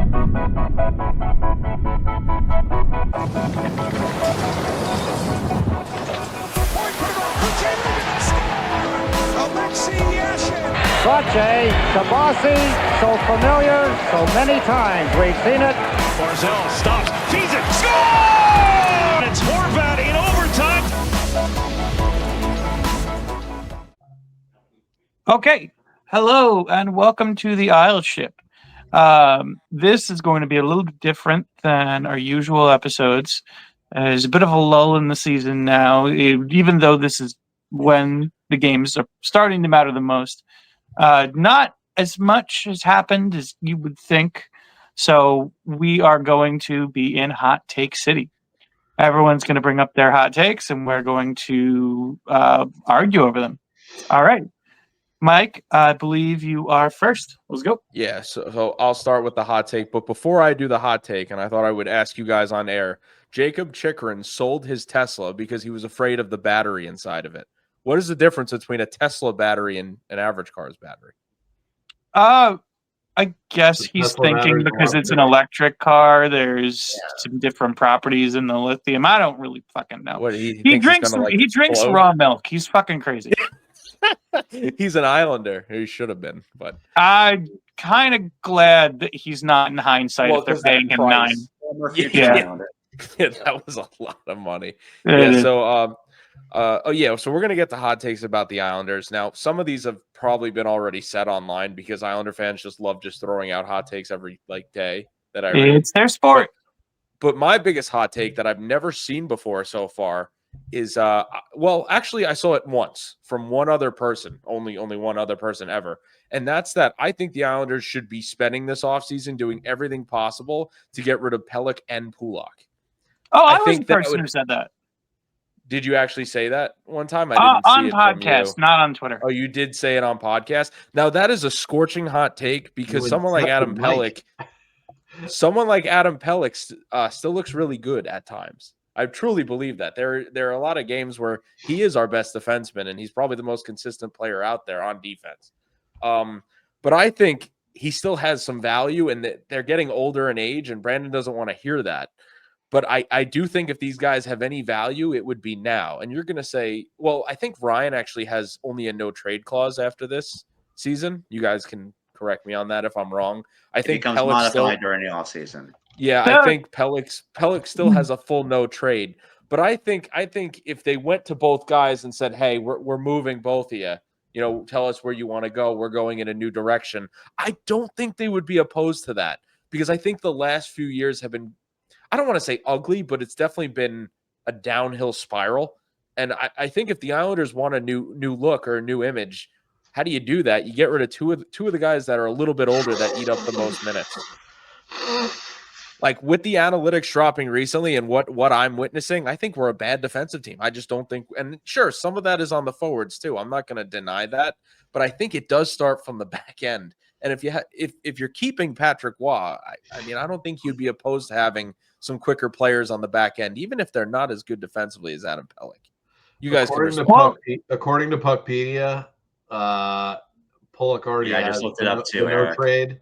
Sache, Sabasi, so familiar, so many times we've seen it. Barzal stops, feeds it, score! It's Horvat in overtime. Okay, hello and welcome to the Isle Ship. This is going to be a little bit different than our usual episodes. There's a bit of a lull in the season now, even though this is when the games are starting to matter the most. Not as much has happened as you would think, so we are going to be in Hot Take City. Everyone's going to bring up their hot takes, and we're going to argue over them. All right. Mike, I believe you are first. Let's go. Yeah, so I'll start with the hot take. But before I do the hot take, and I thought I would ask you guys on air, Jacob Chychrun sold his Tesla because he was afraid of the battery inside of it. What is the difference between a Tesla battery and an average car's battery? I guess he's thinking because it's an electric car, there's some different properties in the lithium. I don't really fucking know. What, he drinks raw milk. He's fucking crazy. He's an Islander. He should have been, but I'm kind of glad that he's not in hindsight if they're paying him $9. Yeah, that was a lot of money. So we're gonna get the hot takes about the Islanders. Now, some of these have probably been already said online because Islander fans just love just throwing out hot takes every day that I read. It's their sport. But my biggest hot take that I've never seen before so far is actually I saw it once from one other person, only one other person ever. And that's that I think the Islanders should be spending this offseason doing everything possible to get rid of Pelech and Pulock. Oh, I was the person who said that. Did you actually say that one time? I didn't see it on podcast, not on Twitter. Oh, you did say it on podcast. Now that is a scorching hot take because someone like Adam Pelech still looks really good at times. I truly believe that. There are a lot of games where he is our best defenseman, and he's probably the most consistent player out there on defense. But I think he still has some value, and they're getting older in age, and Brandon doesn't want to hear that. But I do think if these guys have any value, it would be now. And you're going to say, well, I think Ryan actually has only a no-trade clause after this season. You guys can correct me on that if I'm wrong. I think becomes modified during the offseason. Yeah, I think Pelech still has a full no trade. But I think if they went to both guys and said, hey, we're moving both of you, tell us where you want to go. We're going in a new direction. I don't think they would be opposed to that because I think the last few years have been, I don't want to say ugly, but it's definitely been a downhill spiral. And I think if the Islanders want a new look or a new image, how do you do that? You get rid of two of the guys that are a little bit older that eat up the most minutes. Like with the analytics dropping recently and what I'm witnessing, I think we're a bad defensive team. I just don't think, and sure, some of that is on the forwards too. I'm not going to deny that, but I think it does start from the back end. And if you're keeping Patrick Waugh, I don't think you'd be opposed to having some quicker players on the back end, even if they're not as good defensively as Adam Pelech. You guys according to Puckpedia, Pulock already has just looked it up too. No trade.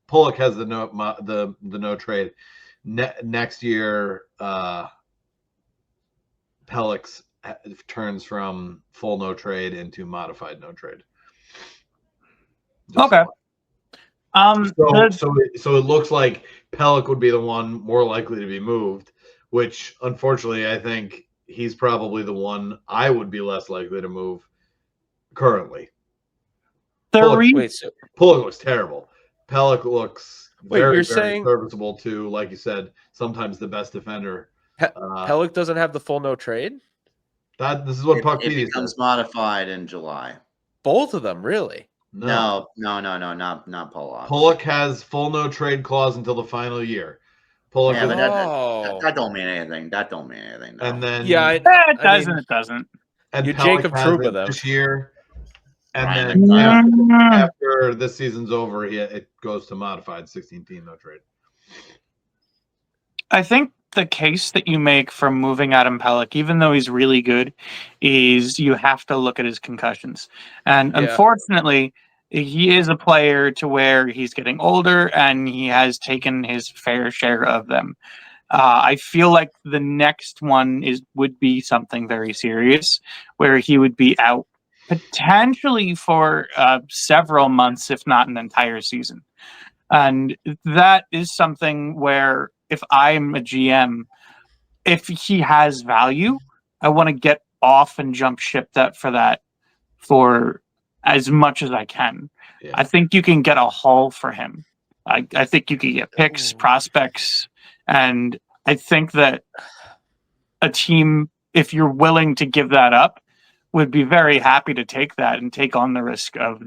Pulock has the no trade. Next year, Pelech turns from full no trade into modified no trade. Okay. So it looks like Pelech would be the one more likely to be moved, which unfortunately I think he's probably the one I would be less likely to move currently. Pulock looks terrible. Pelech looks very serviceable too. Like you said, sometimes the best defender. Pelech doesn't have the full no trade. This is what Puckpedia It becomes modified in July. Both of them, really? No, not Pulock. Pulock has full no trade clause until the final year. Pulock that don't mean anything. No. And then it doesn't. And you Jacob Trouba though this year. And then after this season's over, it goes to modified 16-team no trade. I think the case that you make for moving Adam Pelech, even though he's really good, is you have to look at his concussions. And unfortunately, he is a player to where he's getting older and he has taken his fair share of them. I feel like the next one would be something very serious, where he would be out potentially for several months, if not an entire season. And that is something where if I'm a GM, if he has value, I want to get off and jump ship for as much as I can. Yeah. I think you can get a haul for him. I think you can get picks, prospects, and I think that a team, if you're willing to give that up, would be very happy to take that and take on the risk of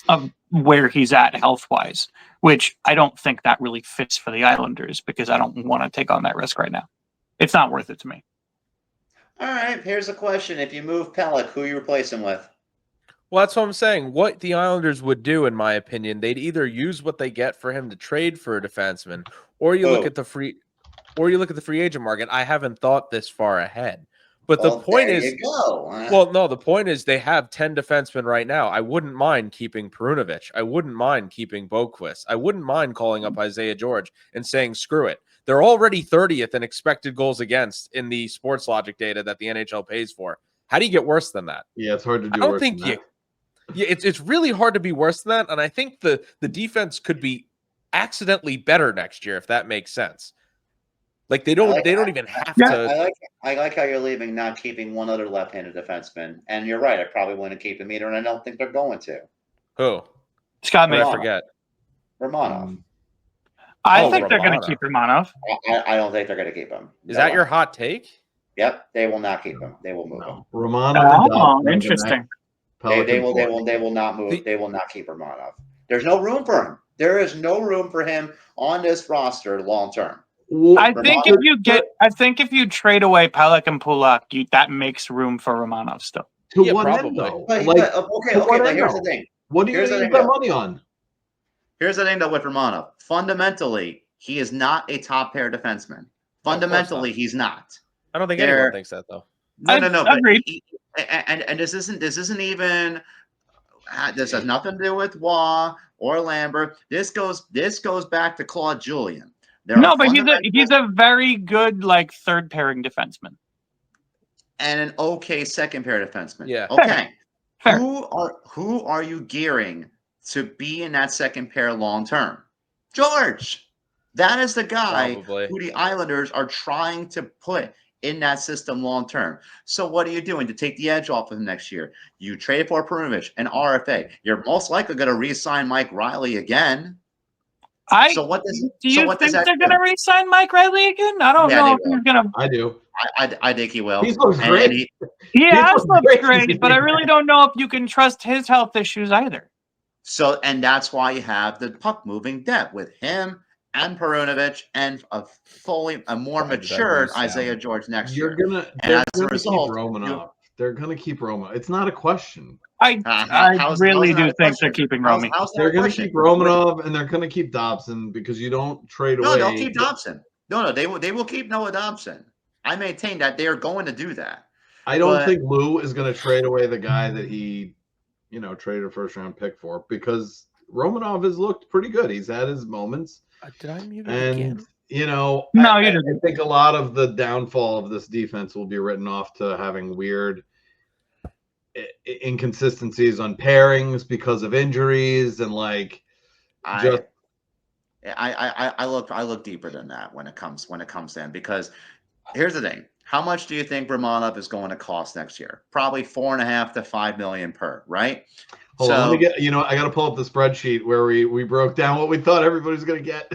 of where he's at health-wise, which I don't think that really fits for the Islanders because I don't want to take on that risk right now. It's not worth it to me. All right, here's a question. If you move Pelech, who you replace him with? Well, that's what I'm saying. What the Islanders would do, in my opinion, they'd either use what they get for him to trade for a defenseman, or you look at the free agent market. I haven't thought this far ahead. But the point is, the point is they have 10 defensemen right now. I wouldn't mind keeping Perunovich. I wouldn't mind keeping Boquist. I wouldn't mind calling up Isaiah George and saying, screw it. They're already 30th in expected goals against in the sports logic data that the NHL pays for. How do you get worse than that? Yeah, it's hard to do. I don't think you. Yeah, it's really hard to be worse than that. And I think the defense could be accidentally better next year, if that makes sense. Like they don't even have to. I like how you're leaving, not keeping one other left-handed defenseman. And you're right. I probably wouldn't keep him either, and I don't think they're going to. Who? Scott May. I forget. Romanov. I think they're going to keep Romanov. I don't think they're going to keep him. Is that your hot take? Yep, they will not keep him. They will move him. Romanov. Oh, interesting. They will not move. They will not keep Romanov. There's no room for him. There is no room for him on this roster long term. I think if you trade away Pelech and Pulock, that makes room for Romanov still. To what end, though? But here's the thing. What do you use that money on? Here's the thing, though, with Romanov. Fundamentally, he is not a top pair defenseman. Fundamentally, he's not. I don't think anyone thinks that, though. No. Agreed. And this isn't even. This has nothing to do with Waugh or Lambert. This goes back to Claude Julien. No, but he's a very good third pairing defenseman. And an okay second pair defenseman. Yeah. Okay. Fair. Who are you gearing to be in that second pair long term? George. That is the guy who the Islanders are trying to put in that system long term. So what are you doing to take the edge off of him next year? You trade for Perunovich and RFA. You're most likely going to re-sign Mike Riley again. Do you think they're going to re-sign Mike Riley again? I don't know if he's going to. I do. I think he will. He looks great. He has looked great, but I really don't know if you can trust his health issues either. So, and that's why you have the puck moving depth with him and Perunovich and a more matured Isaiah George next year. They're gonna keep Romanov. They're going to keep Romanov. It's not a question. I really do think they're keeping Romy. They're going to keep Romanov, and they're going to keep Dobson because you don't trade away. No, they'll keep Dobson. No, they will keep Noah Dobson. I maintain that they are going to do that. I don't think Lou is going to trade away the guy that he, traded a first-round pick for because Romanov has looked pretty good. He's had his moments. Did I mute it again? No, you didn't. I think a lot of the downfall of this defense will be written off to having weird inconsistencies on pairings because of injuries and I look deeper than that when it comes in because here's the thing. How much do you think Romanov is going to cost next year? Probably $4.5 to $5 million per, right? Hold on, let me get. I got to pull up the spreadsheet where we broke down what we thought everybody was going to get.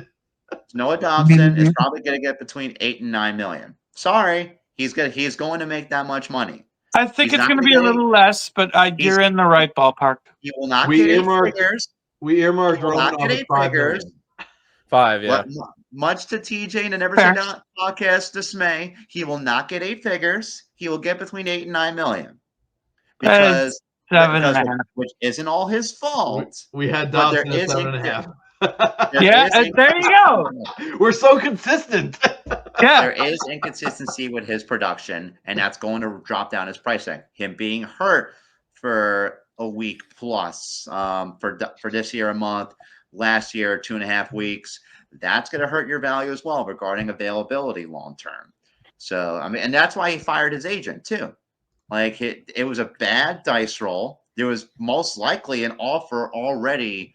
Noah Dobson is probably going to get between $8 and $9 million. Sorry, he's going to make that much money. I think it's going to be a little less, but you're in the right ballpark. He will not get 8 figures. We earmarked Romanov at $5 million. 5, yeah. Much to TJ and the Never Say Not podcast dismay, he will not get 8 figures. He will get between 8 and 9 million. Because 7.5, which isn't all his fault. We had Dobson at 7.5. Yeah, there you go. We're so consistent. Yeah, there is inconsistency with his production, and that's going to drop down his price tag. Him being hurt for a week plus for this year a month, last year 2.5 weeks. That's going to hurt your value as well regarding availability long term. So I mean, and that's why he fired his agent too. Like it was a bad dice roll. There was most likely an offer already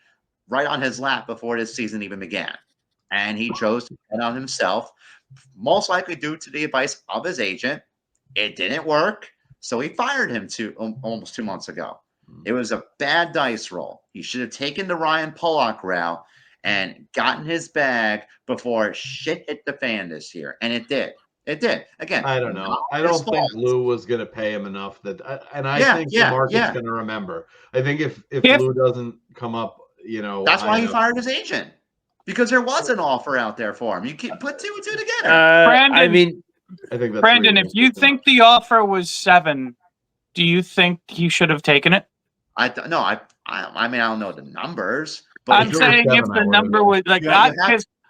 right on his lap before this season even began, and he chose to bet on himself, most likely due to the advice of his agent. It didn't work, so he fired him almost 2 months ago. It was a bad dice roll. He should have taken the Ryan Pulock route and gotten his bag before shit hit the fan this year, and it did. It did. Again, I don't know. I don't think Lou was going to pay him enough I think the market's going to remember. I think if Lou doesn't come up, that's why he fired his agent, because there was an offer out there for him. You can put 2 and 2 together. Brandon, I mean, I think that's Brandon, if you think the offer was 7, do you think he should have taken it? I mean, I don't know the numbers, but I'm saying if the number was like,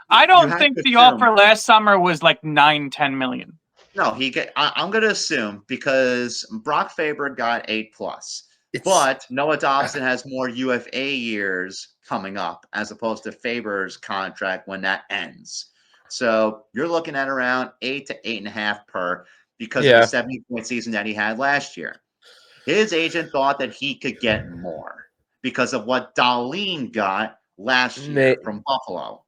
I don't think the offer last summer was like 9-10 million. No, I'm going to assume, because Brock Faber got 8+, but Noah Dobson has more UFA years coming up as opposed to Faber's contract when that ends. So you're looking at around 8 to 8.5 per, because of the 70-point season that he had last year. His agent thought that he could get more because of what Dahlin got last year from Buffalo.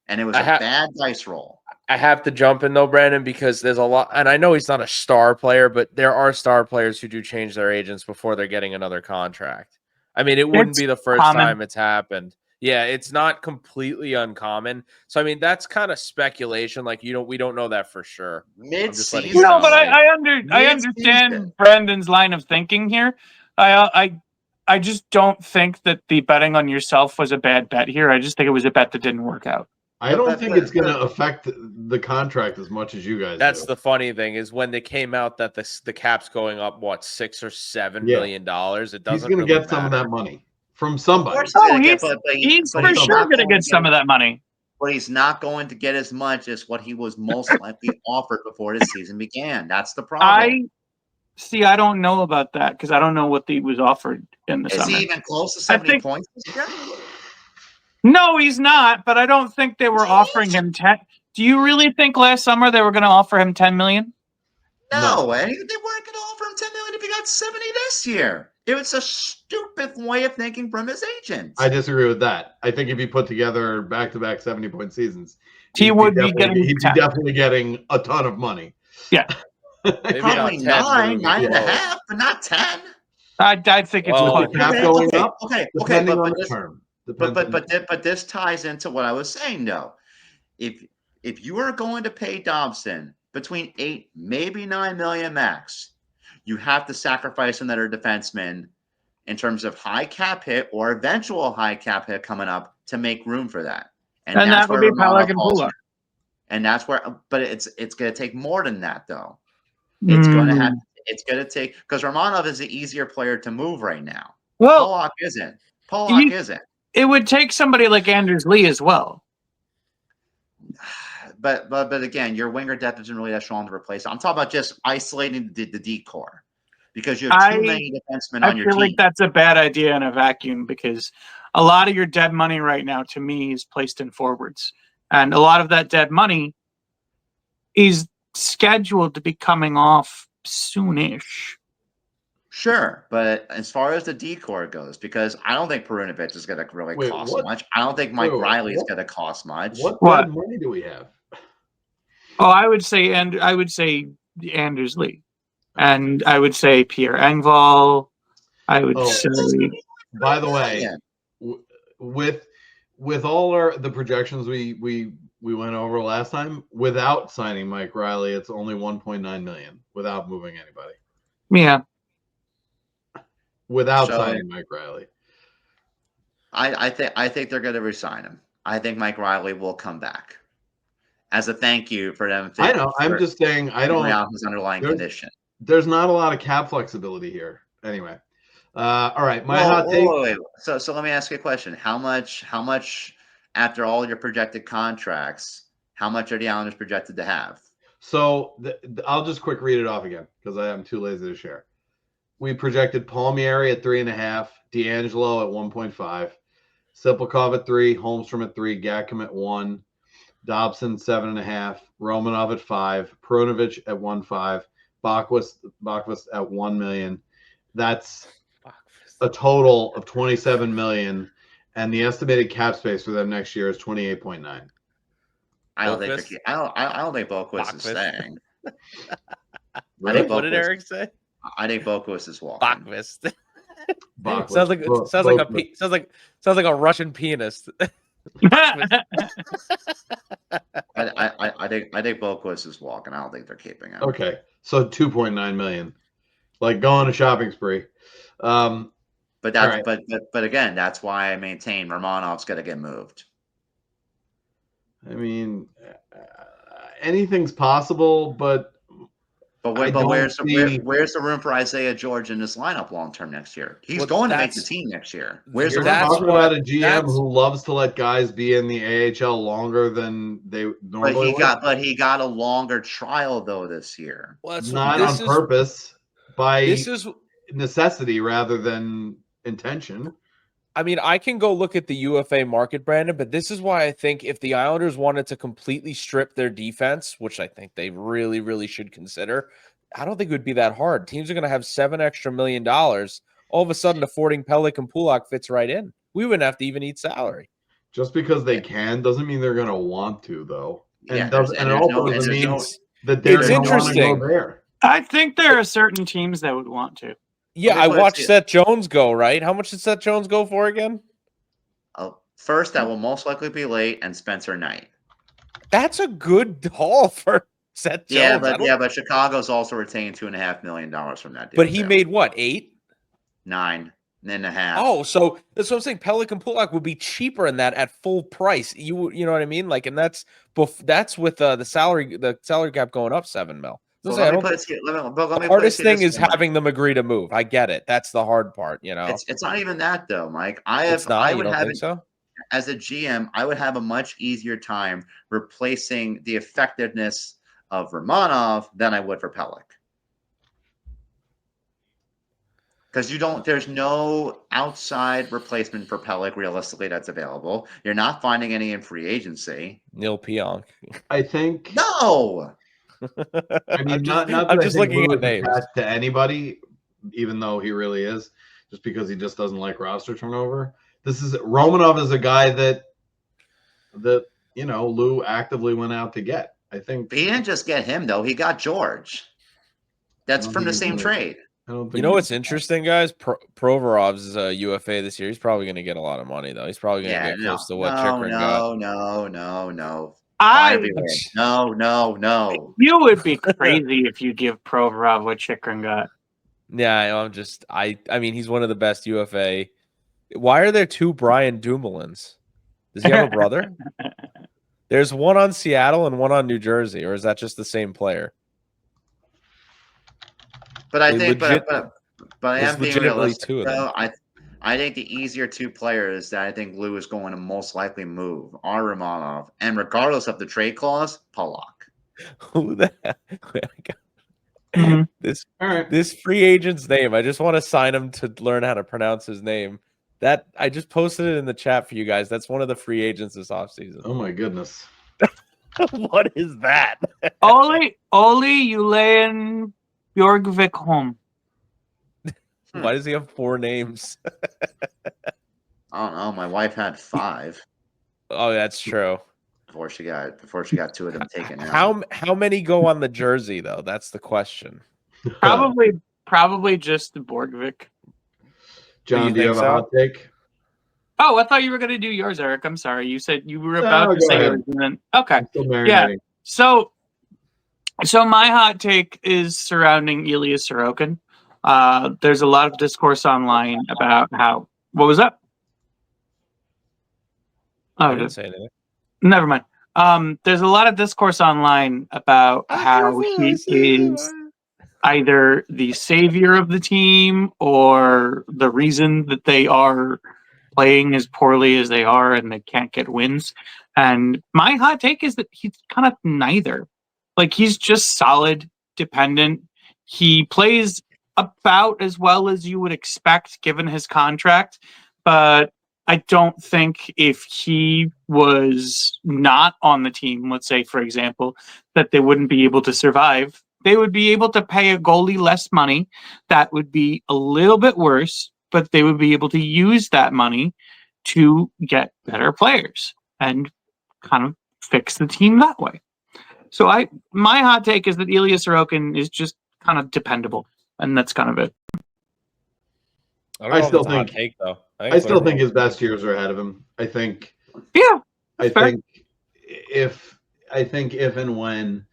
And it was a bad dice roll. I have to jump in though, Brandon, because there's a lot, and I know he's not a star player, but there are star players who do change their agents before they're getting another contract. I mean, it wouldn't be the first time it's happened. Yeah, it's not completely uncommon. So I mean, that's kind of speculation. Like we don't know that for sure. Mid-season. No, but I understand Brandon's line of thinking here. I just don't think that the betting on yourself was a bad bet here. I just think it was a bet that didn't work out. I don't think it's going to affect the contract as much as you guys. That's the funny thing, is when they came out that the cap's going up, what, $6 or $7 million. It doesn't. He's going to get some of that money from somebody. He's for sure going to get some of that money. But he's not going to get as much as what he was most likely offered before the season began. That's the problem. I don't know about that, because I don't know what he was offered in the summer. Is he even close to 70 points this year? No, he's not, but I don't think they were offering him 10. Do you really think last summer they were going to offer him 10 million? No, they weren't going to offer him 10 million if he got 70 this year. It was a stupid way of thinking from his agent. I disagree with that. I think if he put together back-to-back 70-point seasons, he'd be definitely getting a ton of money. Yeah. Probably 9.5, but not 10. I think it's going up. Okay, depending on the term. But this ties into what I was saying though. If you are going to pay Dobson between 8, maybe 9 million max, you have to sacrifice another defenseman in terms of high cap hit or eventual high cap hit coming up to make room for that. And that's that would be Pulock and Pulock. And that's where, but it's going to take more than that though. It's going to take, because Romanov is the easier player to move right now. Well, Pulock isn't. It would take somebody like Anders Lee as well. But again, your winger depth isn't really that strong to replace. I'm talking about just isolating the decor, because you have too many defensemen on your team. I feel like that's a bad idea in a vacuum, because a lot of your dead money right now, to me, is placed in forwards. And a lot of that dead money is scheduled to be coming off soonish. Sure, but as far as the decor goes, because I don't think Perunovic is going to really cost much. I don't think Mike Riley is going to cost much. What money do we have? Oh, I would say Anders Lee, and I would say Pierre Engvall. I would say. By the way, with all the projections we went over last time, without signing Mike Riley, it's only 1.9 million without moving anybody. Yeah. Without signing Mike Riley, I think they're going to resign him. I think Mike Riley will come back as a thank you for them. I know. I'm just saying. I don't out his underlying condition. There's not a lot of cap flexibility here. Anyway, all right. My hot take. Wait. So let me ask you a question. How much after all your projected contracts? How much are the Islanders projected to have? So I'll just quick read it off again because I am too lazy to share. we projected Palmieri at 3.5, D'Angelo at 1.5, Sipelkov at 3, Holmstrom at 3, Gakim at 1, Dobson 7.5, Romanov at 5, Perunovic at 1.5, Bakvist at 1 million. That's a total of 27 million, and the estimated cap space for them next year is 28.9. I don't think Boquist is staying. Really? What did Eric say? I think Boquist is walking. Bakvist. Bakvist. Sounds like a Russian pianist. I think Boquist is walking. I don't think they're keeping him. Okay, so 2.9 million, like go on a shopping spree. But that's right. but again, that's why I maintain Romanov's got to get moved. I mean, anything's possible, but where's the room for Isaiah George in this lineup long term next year? He's going to make the team next year. Where's the room? Talking about a GM who loves to let guys be in the AHL longer than they normally But he got a longer trial though this year. Well, not on purpose, by necessity rather than intention. I mean, I can go look at the UFA market, Brandon, but this is why I think if the Islanders wanted to completely strip their defense, which I think they really, really should consider, I don't think it would be that hard. Teams are going to have $7 extra million. All of a sudden, affording Pelech and Pulock fits right in. We wouldn't have to even eat salary. Just because they can doesn't mean they're going to want to, though. And it's interesting. I think there are certain teams that would want to. Yeah, I watched Seth Jones go, right? How much did Seth Jones go for again? First, that will most likely be late, and Spencer Knight. That's a good haul for Seth Jones. But Chicago's also retained $2.5 million from that deal. But he made what, 8? 9.5. Oh, so that's what I'm saying. Pelech and Pulock would be cheaper in that at full price. You know what I mean? Like, and that's with the salary cap going up $7 million. The hardest thing is having them agree to move. I get it. That's the hard part, you know. It's not even that though, Mike. As a GM, I would have a much easier time replacing the effectiveness of Romanov than I would for Pelech. Because there's no outside replacement for Pelech realistically that's available. You're not finding any in free agency. Neil Pionk. I think no. I mean, I'm just looking at names to anybody, even though he really is, just because he just doesn't like roster turnover. Romanov is a guy that Lou actively went out to get. I think he didn't just get him though; he got George. That's from the same trade. You know what's interesting, guys? Provorov's UFA this year. He's probably going to get a lot of money though. He's probably going to get close to what Chychrun got. No. No. You would be crazy if you give Provorov what Chychrun got. Yeah, I mean, he's one of the best UFA. Why are there 2 Brian Dumoulin's? Does he have a brother? There's one on Seattle and one on New Jersey, or is that just the same player? But I think, but I am being realistic. Though. I think the easier 2 players that I think Lou is going to most likely move are Romanov, and regardless of the trade clause, Pulock. Who the heck? This free agent's name. I just want to sign him to learn how to pronounce his name. That I just posted it in the chat for you guys. That's one of the free agents this offseason. Oh my goodness. What is that? Oli Ulayan Bjorgvik-Holm. Why does he have 4 names? I don't know. My wife had 5. Oh, that's true. Before she got 2 of them taken out. How many go on the jersey though? That's the question. Probably just the Borgvik. John, do you have a hot take? Oh, I thought you were going to do yours, Eric. I'm sorry. You said you were about to say yours. And then, okay. Yeah. So my hot take is surrounding Ilya Sorokin. There's a lot of discourse online about how. What was that? Oh, I didn't say anything. Never mind. There's a lot of discourse online about how he is either the savior of the team or the reason that they are playing as poorly as they are and they can't get wins. And my hot take is that he's kind of neither. Like, he's just solid, dependent. He plays about as well as you would expect given his contract, but I don't think if he was not on the team, let's say, for example, that they wouldn't be able to survive. They would be able to pay a goalie less money. That would be a little bit worse, but they would be able to use that money to get better players and kind of fix the team that way. So my hot take is that Ilya Sorokin is just kind of dependable, and that's kind of it. I still think take, though. I still think his best years are ahead of him. I think. Yeah. I think if and when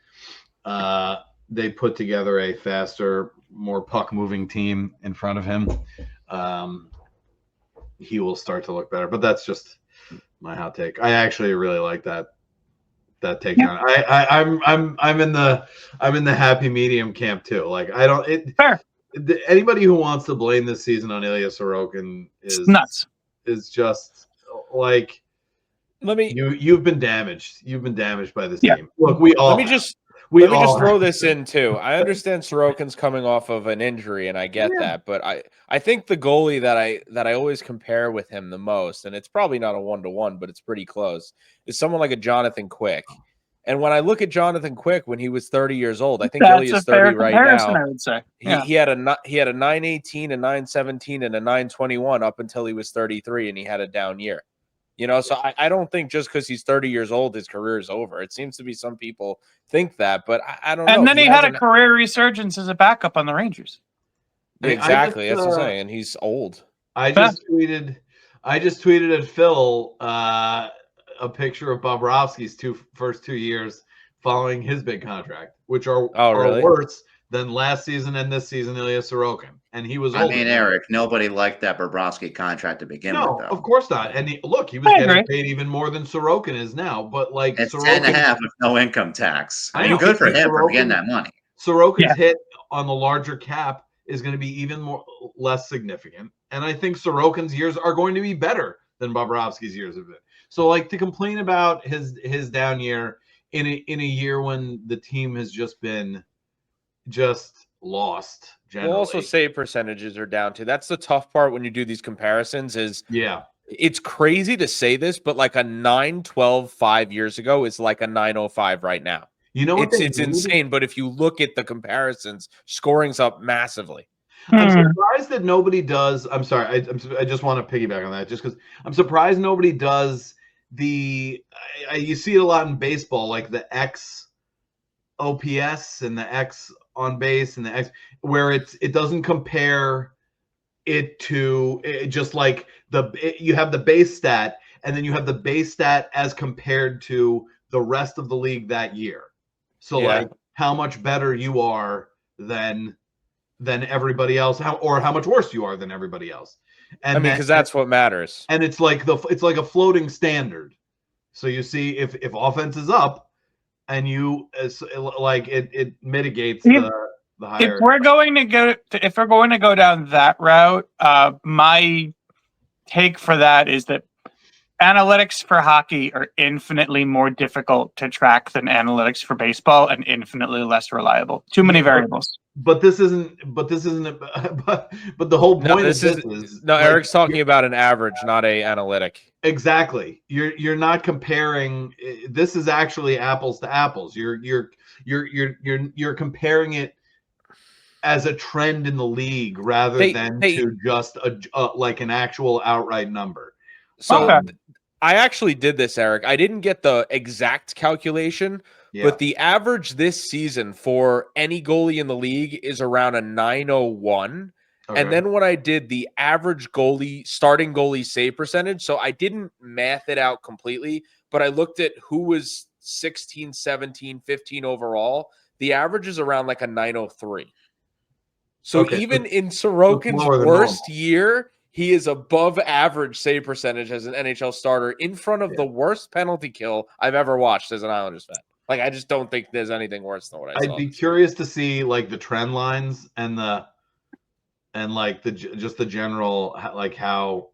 they put together a faster, more puck moving team in front of him, he will start to look better. But that's just my hot take. I actually really like that take on. I'm in the happy medium camp too. Like fair. Anybody who wants to blame this season on Ilya Sorokin is nuts. Is just like you've been damaged. You've been damaged by this team. Look, we all. Let me just throw this in too. I understand Sorokin's coming off of an injury, and I get that, but I think the goalie that I always compare with him the most, and it's probably not a 1-to-1, but it's pretty close, is someone like a Jonathan Quick. And when I look at Jonathan Quick when he was 30 years old, I think Ilya is 30 right now. I would say. He had a 918, a 917, and a 921 up until he was 33, and he had a down year. So I don't think just because he's 30 years old, his career is over. It seems to be some people think that, but I don't know. And then he had a career resurgence as a backup on the Rangers. Exactly. That's what I'm saying. And he's old. I just tweeted at Phil a picture of Bobrovsky's first 2 years following his big contract, which are worse than last season and this season, Ilya Sorokin. And he was older. Eric, nobody liked that Bobrovsky contract to begin with, though. Of course not. And he was getting paid even more than Sorokin is now. But like it's 10.5 with no income tax. I mean, good for him for getting that money. Sorokin's hit on the larger cap is going to be even less significant. And I think Sorokin's years are going to be better than Bobrovsky's years have been. So like to complain about his down year in a year when the team has just been lost generally. We'll also save percentages are down too. That's the tough part when you do these comparisons is it's crazy to say this, but like a 912 5 years ago is like a 905 right now. It's insane, but if you look at the comparisons, scoring's up massively. I'm surprised that nobody does. I'm sorry. I just want to piggyback on that just because I'm surprised nobody does you see it a lot in baseball, like the X OPS and the X on base and the X, where it doesn't compare it to just like you have the base stat and then you have the base stat as compared to the rest of the league that year. So like how much better you are than everybody else, or how much worse you are than everybody else. And because that's what matters. And it's like a floating standard. So you see if offense is up, and it mitigates the higher. If we're going to go down that route, my take for that is that analytics for hockey are infinitely more difficult to track than analytics for baseball, and infinitely less reliable. Too many variables. But this isn't. But the whole point is Eric's talking about an average, not a analytic. Exactly. You're not comparing. This is actually apples to apples. You're comparing it as a trend in the league rather than to just like an actual outright number. So I actually did this, Eric. I didn't get the exact calculation. Yeah. But the average this season for any goalie in the league is around a 901. Okay. And then when I did the average starting goalie save percentage, so I didn't math it out completely, but I looked at who was 16, 17, 15 overall. The average is around like a 903. So even in Sorokin's worst year, he is above average save percentage as an NHL starter in front of the worst penalty kill I've ever watched as an Islanders fan. Like, I just don't think there's anything worse than what I saw. I'd be curious to see like the trend lines and like just the general, like how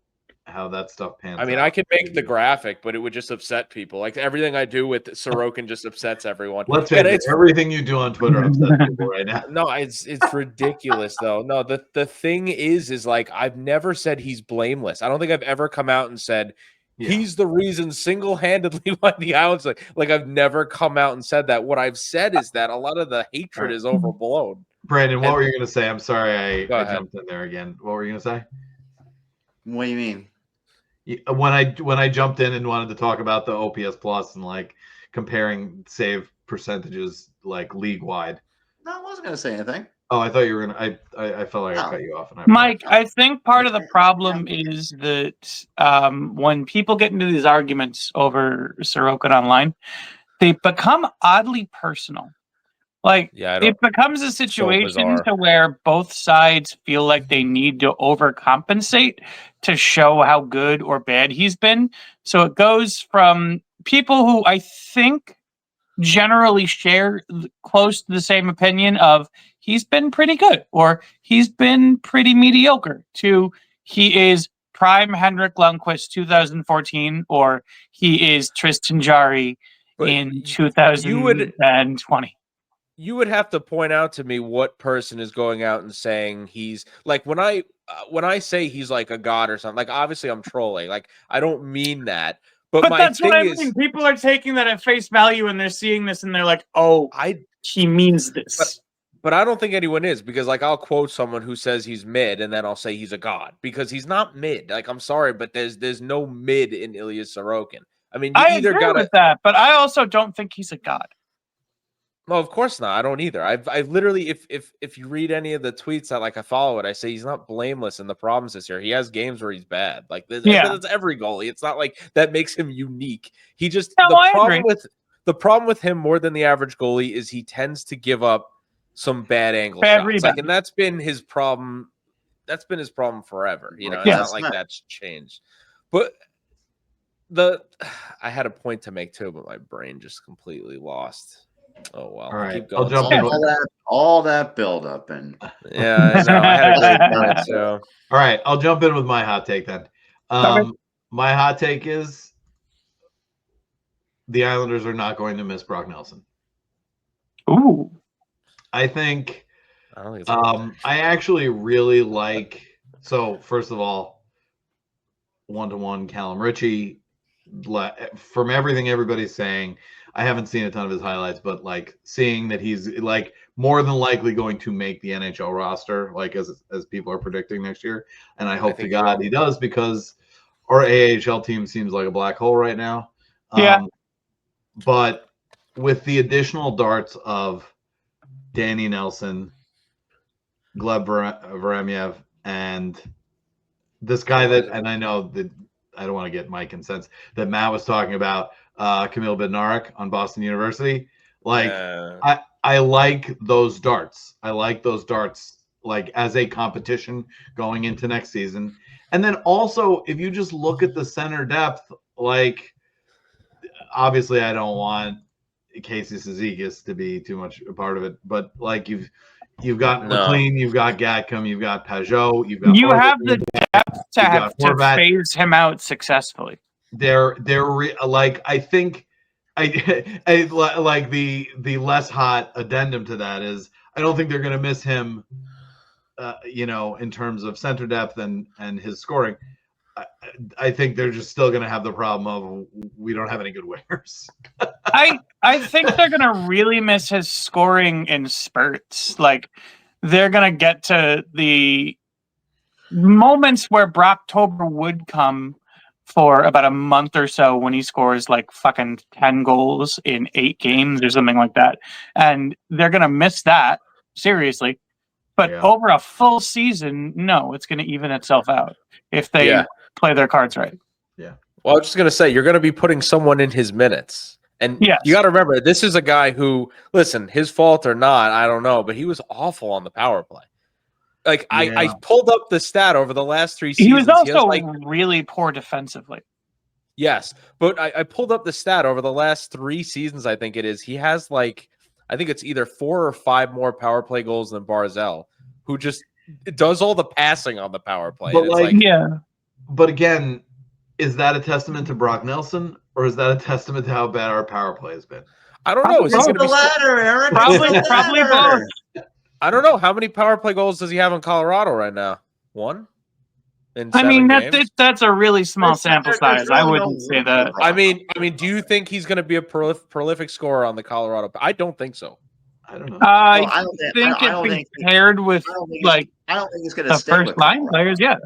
that stuff pans out. I mean, I could make the graphic, but it would just upset people. Like everything I do with Sorokin just upsets everyone. Let's face it, everything you do on Twitter upsets people right now. No, it's ridiculous though. No, the thing is like I've never said he's blameless. I don't think I've ever come out and said he's the reason single-handedly why the Islanders like I've never come out and said that. What I've said is that a lot of the hatred is overblown. Brandon, what were you going to say? I'm sorry I jumped in there again. What were you going to say? What do you mean? When I jumped in and wanted to talk about the OPS plus and like comparing save percentages like league wide. No, I wasn't going to say anything. Oh, I thought you were going to. I felt like I cut you off. Mike, I think part of the problem is that when people get into these arguments over Sorokin online, they become oddly personal. Like, it becomes a situation to where both sides feel like they need to overcompensate to show how good or bad he's been. So it goes from people who I think generally share close to the same opinion of he's been pretty good or he's been pretty mediocre to he is prime Henrik Lundqvist 2014 or he is Tristan Jarry in 2020. You would have to point out to me what person is going out and saying he's like when I say he's like a god or something. Like obviously I'm trolling. Like I don't mean that. But my that's thing what I is, mean. People are taking that at face value and they're seeing this and they're like, "Oh, he means this." But I don't think anyone is because like I'll quote someone who says he's mid and then I'll say he's a god because he's not mid. Like I'm sorry, but there's no mid in Ilya Sorokin. I mean, I agree with that, but I also don't think he's a god. No, of course not. I don't either. I've literally, if you read any of the tweets that like I follow it, I say he's not blameless in the problems this year. He has games where he's bad. Like that's every goalie. It's not like that makes him unique. He just the problem with him more than the average goalie is he tends to give up some bad angle shots. Like, and that's been his problem. That's been his problem forever. You know, it's not like that's changed. But I had a point to make too, but my brain just completely lost. Oh well. All right. Keep going. I'll jump in. All that build up and yeah, I know. I had a great point. So all right, I'll jump in with my hot take then. My hot take is the Islanders are not going to miss Brock Nelson. Ooh. I think I actually really like first of all, 1-to-1 Callum Ritchie. From everything everybody's saying, I haven't seen a ton of his highlights, but like seeing that he's like more than likely going to make the NHL roster, like as people are predicting next year. And I hope to God he does because our AHL team seems like a black hole right now. But with the additional darts of Danny Nelson, Gleb Varemyev, and this guy and I know that I don't want to get Mike incensed that Matt was talking about, Kamil Bednarik on Boston University. Like I like those darts. I like those darts like as a competition going into next season. And then also if you just look at the center depth, like obviously I don't want Casey Cizikas to be too much a part of it, but like you've got McLean, you've got Gatcomb, you've got Pajot, you have the depth to have to phase him out successfully. They're like I think I like the less hot addendum to that is I don't think they're going to miss him, in terms of center depth and his scoring. I think they're just still going to have the problem of we don't have any good wingers. I think they're going to really miss his scoring in spurts. Like they're going to get to the moments where Brocktober would come for about a month or so when he scores like fucking 10 goals in 8 games or something like that. And they're going to miss that seriously. But over a full season, no, it's going to even itself out if they play their cards right. Yeah. Well, I was just going to say, you're going to be putting someone in his minutes. And you got to remember, this is a guy who, listen, his fault or not, I don't know, but he was awful on the power play. Like, I pulled up the stat over the last 3 seasons. He was also really poor defensively. Yes, but I pulled up the stat over the last 3 seasons, I think it is. He has, like, I think it's either 4 or 5 more power play goals than Barzal, who just does all the passing on the power play. But But again, is that a testament to Brock Nelson, or is that a testament to how bad our power play has been? I don't know. Is he going to be ladder, Eric? Probably both. I don't know. How many power play goals does he have in Colorado right now? 1? I mean, that's a really small sample size. I wouldn't say that. I mean, do you think he's going to be a prolific scorer on the Colorado? I don't think so. I don't know. I think paired with like I don't think he's going to the stay first with line Colorado. players. Yeah.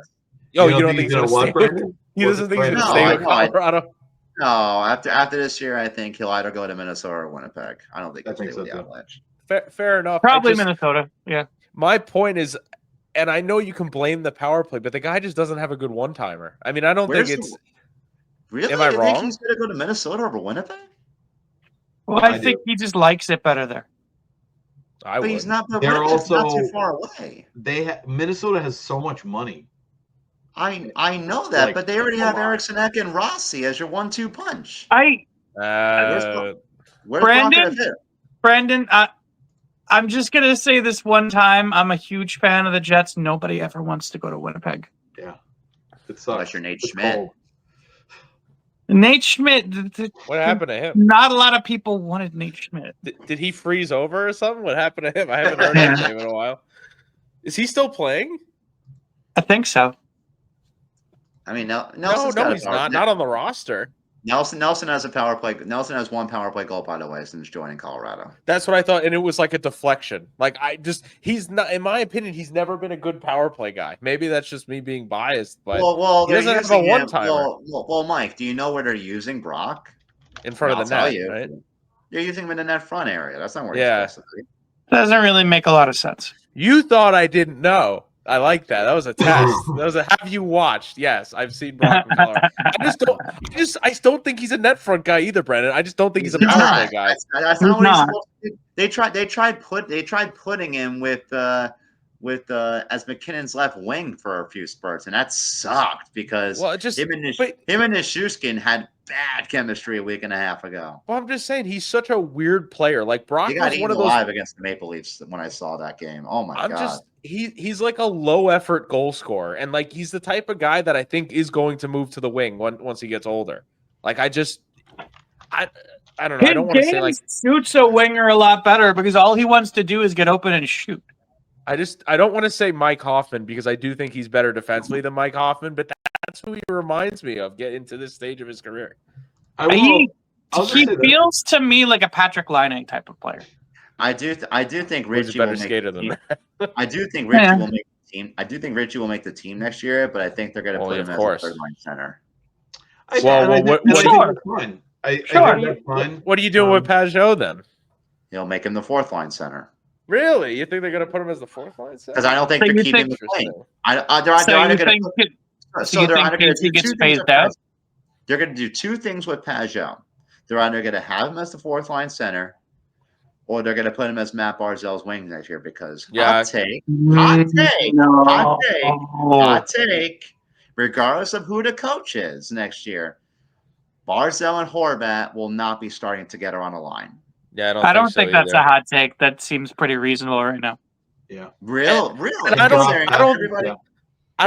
Yo, you don't think he's going to stay with? He doesn't think he's going to stay with Colorado. No, after this year, I think he'll either go to Minnesota or Winnipeg. I don't think he'll stay with the Avalanche. Fair enough. Probably Minnesota. Yeah. My point is, and I know you can blame the power play, but the guy just doesn't have a good one-timer. I mean, I don't think it's... Really? Am I wrong? Think he's going to go to Minnesota over Winnipeg? Well, I think he just likes it better there. But he's not. They're also not too far away. Minnesota has so much money. I know that, but they already have Eriksson, Ek, and Rossi as your 1-2 punch. Brandon, I'm just gonna say this one time. I'm a huge fan of the Jets. Nobody ever wants to go to Winnipeg. Yeah, it sucks. Unless you're Nate Schmidt. Cold. Nate Schmidt. What happened to him? Not a lot of people wanted Nate Schmidt. Did he freeze over or something? What happened to him? I haven't heard his name in a while. Is he still playing? I think so. I mean, no, he's not. Not on the roster. Nelson has a power play. Nelson has 1 power play goal, by the way, since joining Colorado. That's what I thought, and it was like a deflection. Like he's not. In my opinion, he's never been a good power play guy. Maybe that's just me being biased, but he doesn't have a one-timer. Well, Mike, do you know where they're using Brock? In front of the net, right? They're using him in the net front area. That's not where he's supposed to be. Doesn't really make a lot of sense. You thought I didn't know. I like that. That was a test. That was a have you watched? Yes, I've seen Brock in Colorado. I don't think he's a net front guy either, Brandon. I just don't think he's a power play guy. That's not what he's supposed to do. They tried putting him with as McKinnon's left wing for a few spurts, and that sucked because him and Nichushkin had bad chemistry a week and a half ago. Well, I'm just saying he's such a weird player. Like Brock was one of those alive against the Maple Leafs when I saw that game. Oh my god. He's like a low effort goal scorer, and like he's the type of guy that I think is going to move to the wing once he gets older. Like I don't know. I don't want to say like shoots a winger a lot better because all he wants to do is get open and shoot. I don't want to say Mike Hoffman because I do think he's better defensively than Mike Hoffman, but that's who he reminds me of getting to this stage of his career. He feels to me like a Patrick Laine type of player. I do think Richie will make the team. I do think Richie will make the team. I do think Richie will make the team next year, but I think they're going to put him as a third line center. What are you doing with Pajot then? He'll make him the fourth line center. Really? You think they're going to put him as the fourth line center? Because I don't think they're keeping him playing. They're either going to do two things with Pajot. They're either going to have him as the fourth line center, or they're going to put him as Matt Barzal's wing next year because hot take, regardless of who the coach is next year, Barzal and Horvat will not be starting together on a line. Yeah, I don't think that's a hot take. That seems pretty reasonable right now. Yeah, really. I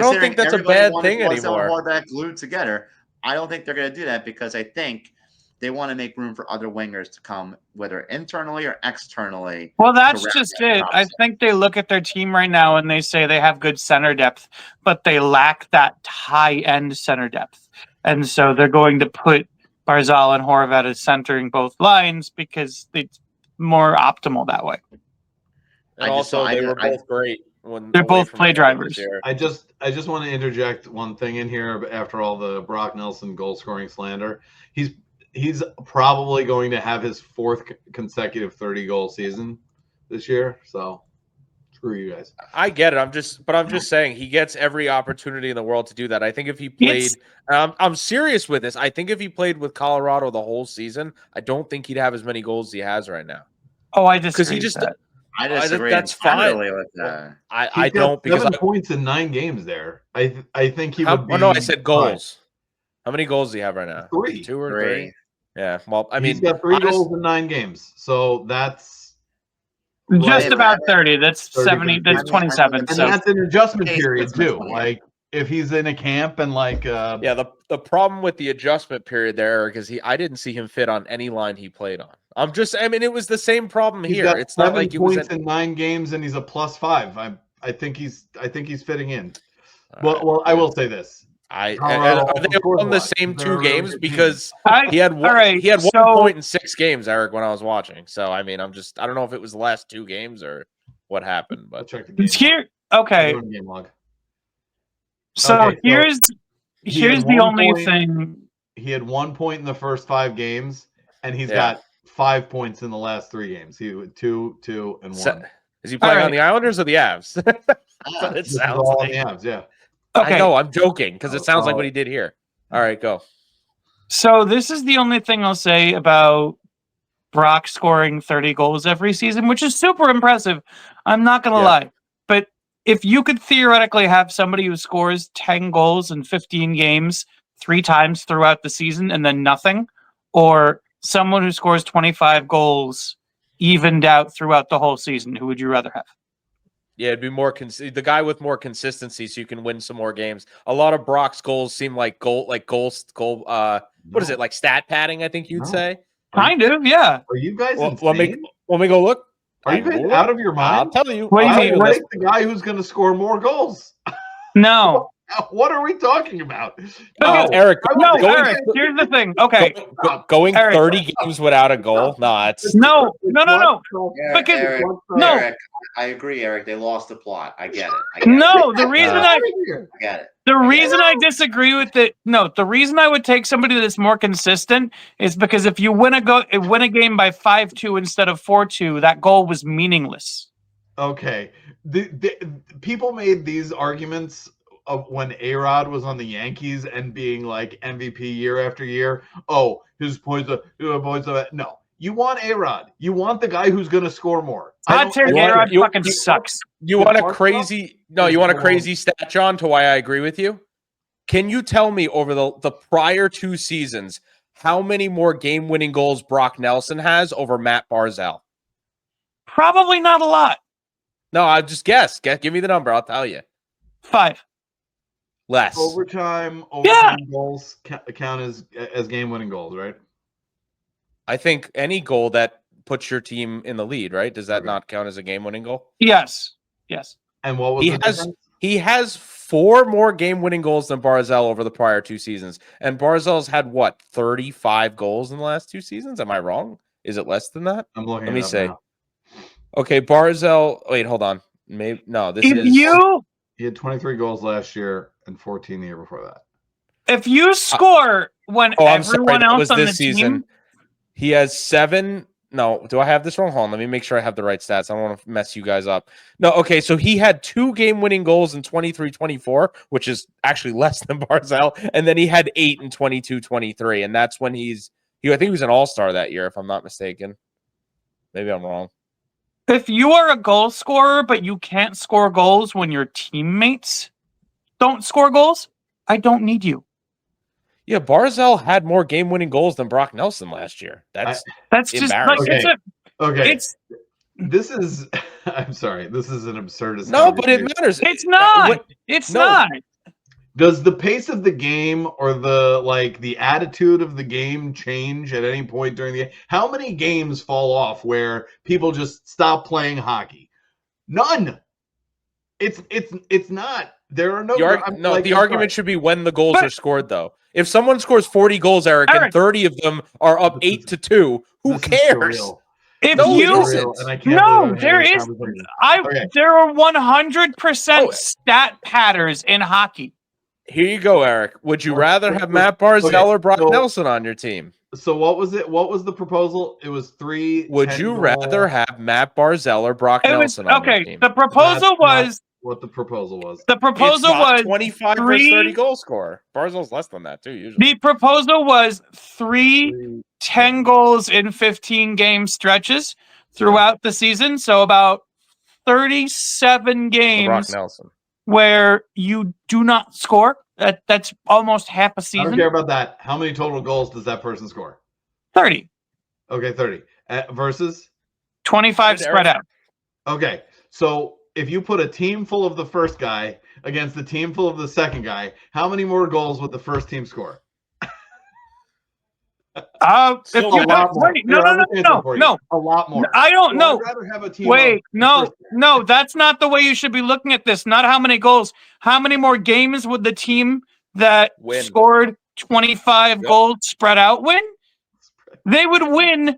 don't think that's a bad thing anymore. Horvat glued together. I don't think they're going to do that because I think they want to make room for other wingers to come, whether internally or externally. Well, that's just it. I think they look at their team right now and they say they have good center depth, but they lack that high-end center depth. And so they're going to put Barzal and Horvat as centering both lines because it's more optimal that way. And also, they were both great. They're both play drivers. I just want to interject one thing in here after all the Brock Nelson goal scoring slander. He's probably going to have his fourth consecutive 30-goal season this year. So screw you guys. I get it. I'm just saying he gets every opportunity in the world to do that. I think if he played, I'm serious with this. I think if he played with Colorado the whole season, I don't think he'd have as many goals as he has right now. Oh, I disagree. Because he just. I disagree. That's fine. With that. I don't because 7 points in 9 games there. I think he would be. No, I said goals. How many goals do you have right now? 3. 2 or 3. Yeah. Well, I mean, he's got 3 goals in 9 games, so that's just about 30. That's 70. That's 27. And that's an adjustment period too. Like if he's in a camp and like the problem with the adjustment period there, Eric, is I didn't see him fit on any line he played on. It was the same problem here. It's not like he was in 9 games and he's a +5. I think he's fitting in. Well, I will say this. Are they on the same 2 games? Because he had 1 point in 6 games, Eric, when I was watching. So I don't know if it was the last 2 games or what happened, but it's here. Okay. Game log. So here's the only thing. He had 1 point in the first 5 games, and he's got 5 points in the last 3 games. He had 2, 2, and 1. Is he playing on the Islanders or the Avs? It sounds all like. On the Avs, yeah. Okay. I know, I'm joking because it sounds like what he did here. All right, go. So this is the only thing I'll say about Brock scoring 30 goals every season, which is super impressive. I'm not going to lie. But if you could theoretically have somebody who scores 10 goals in 15 games 3 times throughout the season and then nothing, or someone who scores 25 goals evened out throughout the whole season, who would you rather have? Yeah, it'd be more the guy with more consistency, so you can win some more games. A lot of Brock's goals seem like goal. What is it, like stat padding? I think you'd say. Kind of, yeah. Are you guys? Let me go look. Are you guys out of your mind? I'll tell you. What do you mean? What's the guy who's going to score more goals? No. What are we talking about? Eric. Eric. Here's the thing. Okay, going Eric, 30 games without a goal. No. No. Eric, because Eric, I agree, Eric. They lost the plot. I get it. The reason I get it. The reason I disagree with it. No, the reason I would take somebody that's more consistent is because if you win a game by 5-2 instead of 4-2, that goal was meaningless. Okay, the people made these arguments of when A-Rod was on the Yankees and being like MVP year after year. Oh, his points are no. You want A-Rod. You want the guy who's going to score more. A-Rod fucking sucks. You want a crazy stat, John, to why I agree with you? Can you tell me over the prior 2 seasons how many more game-winning goals Brock Nelson has over Matt Barzal? Probably not a lot. No, I just guess. Give me the number. I'll tell you. 5. Less. Overtime goals count as game-winning goals, right? I think any goal that puts your team in the lead, right? Does that not count as a game-winning goal? Yes. And what was he has 4 more game-winning goals than Barzal over the prior 2 seasons. And Barzal's had 35 goals in the last 2 seasons? Am I wrong? Is it less than that? I'm looking. Let me say. Okay, Barzal. Wait, hold on. Maybe no. He had 23 goals last year and 14 the year before that. If you score when everyone else on the season, team, he has 7. No, do I have this wrong? Hold on, let me make sure I have the right stats. I don't want to mess you guys up. No, okay, so he had 2 game-winning goals in 23-24, which is actually less than Barzal, and then he had 8 in 22-23, and that's when I think he was an all-star that year, if I'm not mistaken. Maybe I'm wrong. If you are a goal scorer, but you can't score goals when your teammates don't score goals, I don't need you. Yeah, Barzal had more game-winning goals than Brock Nelson last year. That's just like This is. I'm sorry. This is an absurdist. No, but it matters. It's not. Not. Does the pace of the game or the attitude of the game change at any point during the game? How many games fall off where people just stop playing hockey? None. It's not. There are no. The argument should be when the goals are scored, though. If someone scores 40 goals, Eric, and 30 of them are up 8-2, who cares? If there are 100% stat patterns in hockey. Here you go, Eric. Would you rather have Matt Barzal or Brock Nelson on your team? So what was it? What was the proposal? It was 3. Would you rather have Matt Barzal or Brock Nelson on your team? The proposal was what the proposal was. The proposal was 25 versus 30 goal scorer. Barzal's less than that too, usually. The proposal was 3 10 goals in 15 game stretches throughout the season. So about 37 games Brock Nelson, where you do not score. That's almost half a season. I don't care about that. How many total goals does that person score? 30. Okay, 30. Versus? 25 spread out. Okay, so if you put a team full of the first guy against the team full of the second guy, how many more goals would the first team score? If you no, a lot more. I don't know. I'd rather have a team. Wait, no, that's not the way you should be looking at this. Not how many goals. How many more games would the team that scored 25 goals spread out win? They would win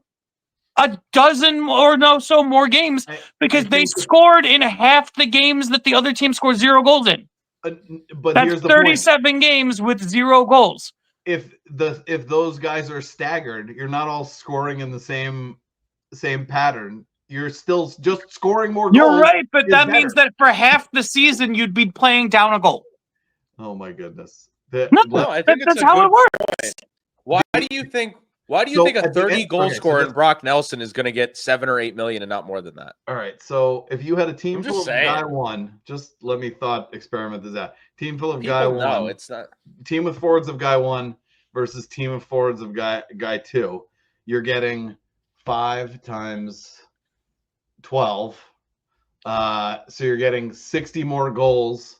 a dozen or so more games because they scored in half the games that the other team scored 0 goals in. But that's here's the 37 point. Games with 0 goals. If those guys are staggered, you're not all scoring in the same pattern. You're still just scoring more goals. You're right, but that means that for half the season you'd be playing down a goal. Oh my goodness! I think that's how it works. Point. Why do you think a 30-goal scorer in Brock Nelson is going to get $7 or $8 million and not more than that? All right. So if you had a team full of guy one, just let me thought experiment this out. Team full of guy one. No, it's not. Team with forwards of guy one versus team of forwards of guy two. You're getting 5 times 12. So you're getting 60 more goals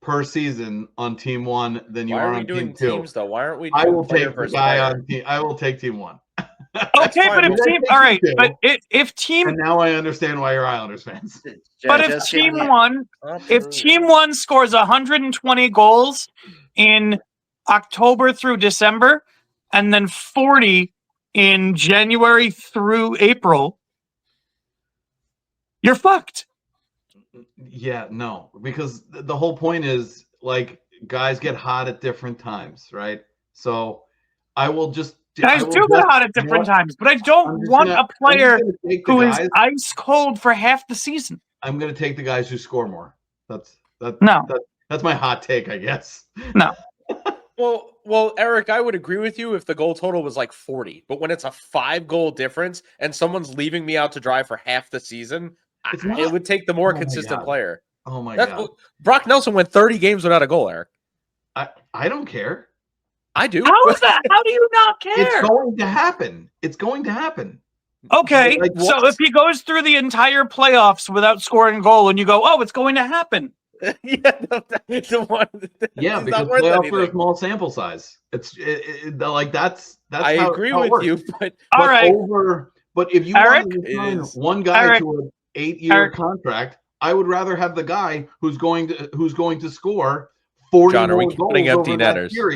per season on team one than you are on team two. Teams, though? Why aren't we? I will take the guy on team. I will take team one. Okay, but if team, all right, but if team, and now I understand why you're Islanders fans. But if team one scores 120 goals in October through December, and then 40 in January through April, you're fucked. Yeah, no, because the whole point is like guys get hot at different times, right? So I will just guys do get hot at different times, but I don't want a player who is ice cold for half the season. I'm going to take the guys who score more. That's my hot take, I guess. No. Well, Eric, I would agree with you if the goal total was like 40, but when it's a 5-goal difference and someone's leaving me out to dry for half the season, it would take the more consistent player. Oh my God. Brock Nelson went 30 games without a goal, Eric. I don't care. I do. How is that? How do you not care? It's going to happen. It's going to happen. Okay, so if he goes through the entire playoffs without scoring a goal and you go, oh, it's going to happen. Because playoffs are a small sample size. It's like that's. I agree with you, but all right. But if you want to sign one guy to an 8-year contract, I would rather have the guy who's going to score 40 John, are we counting empty netters? Are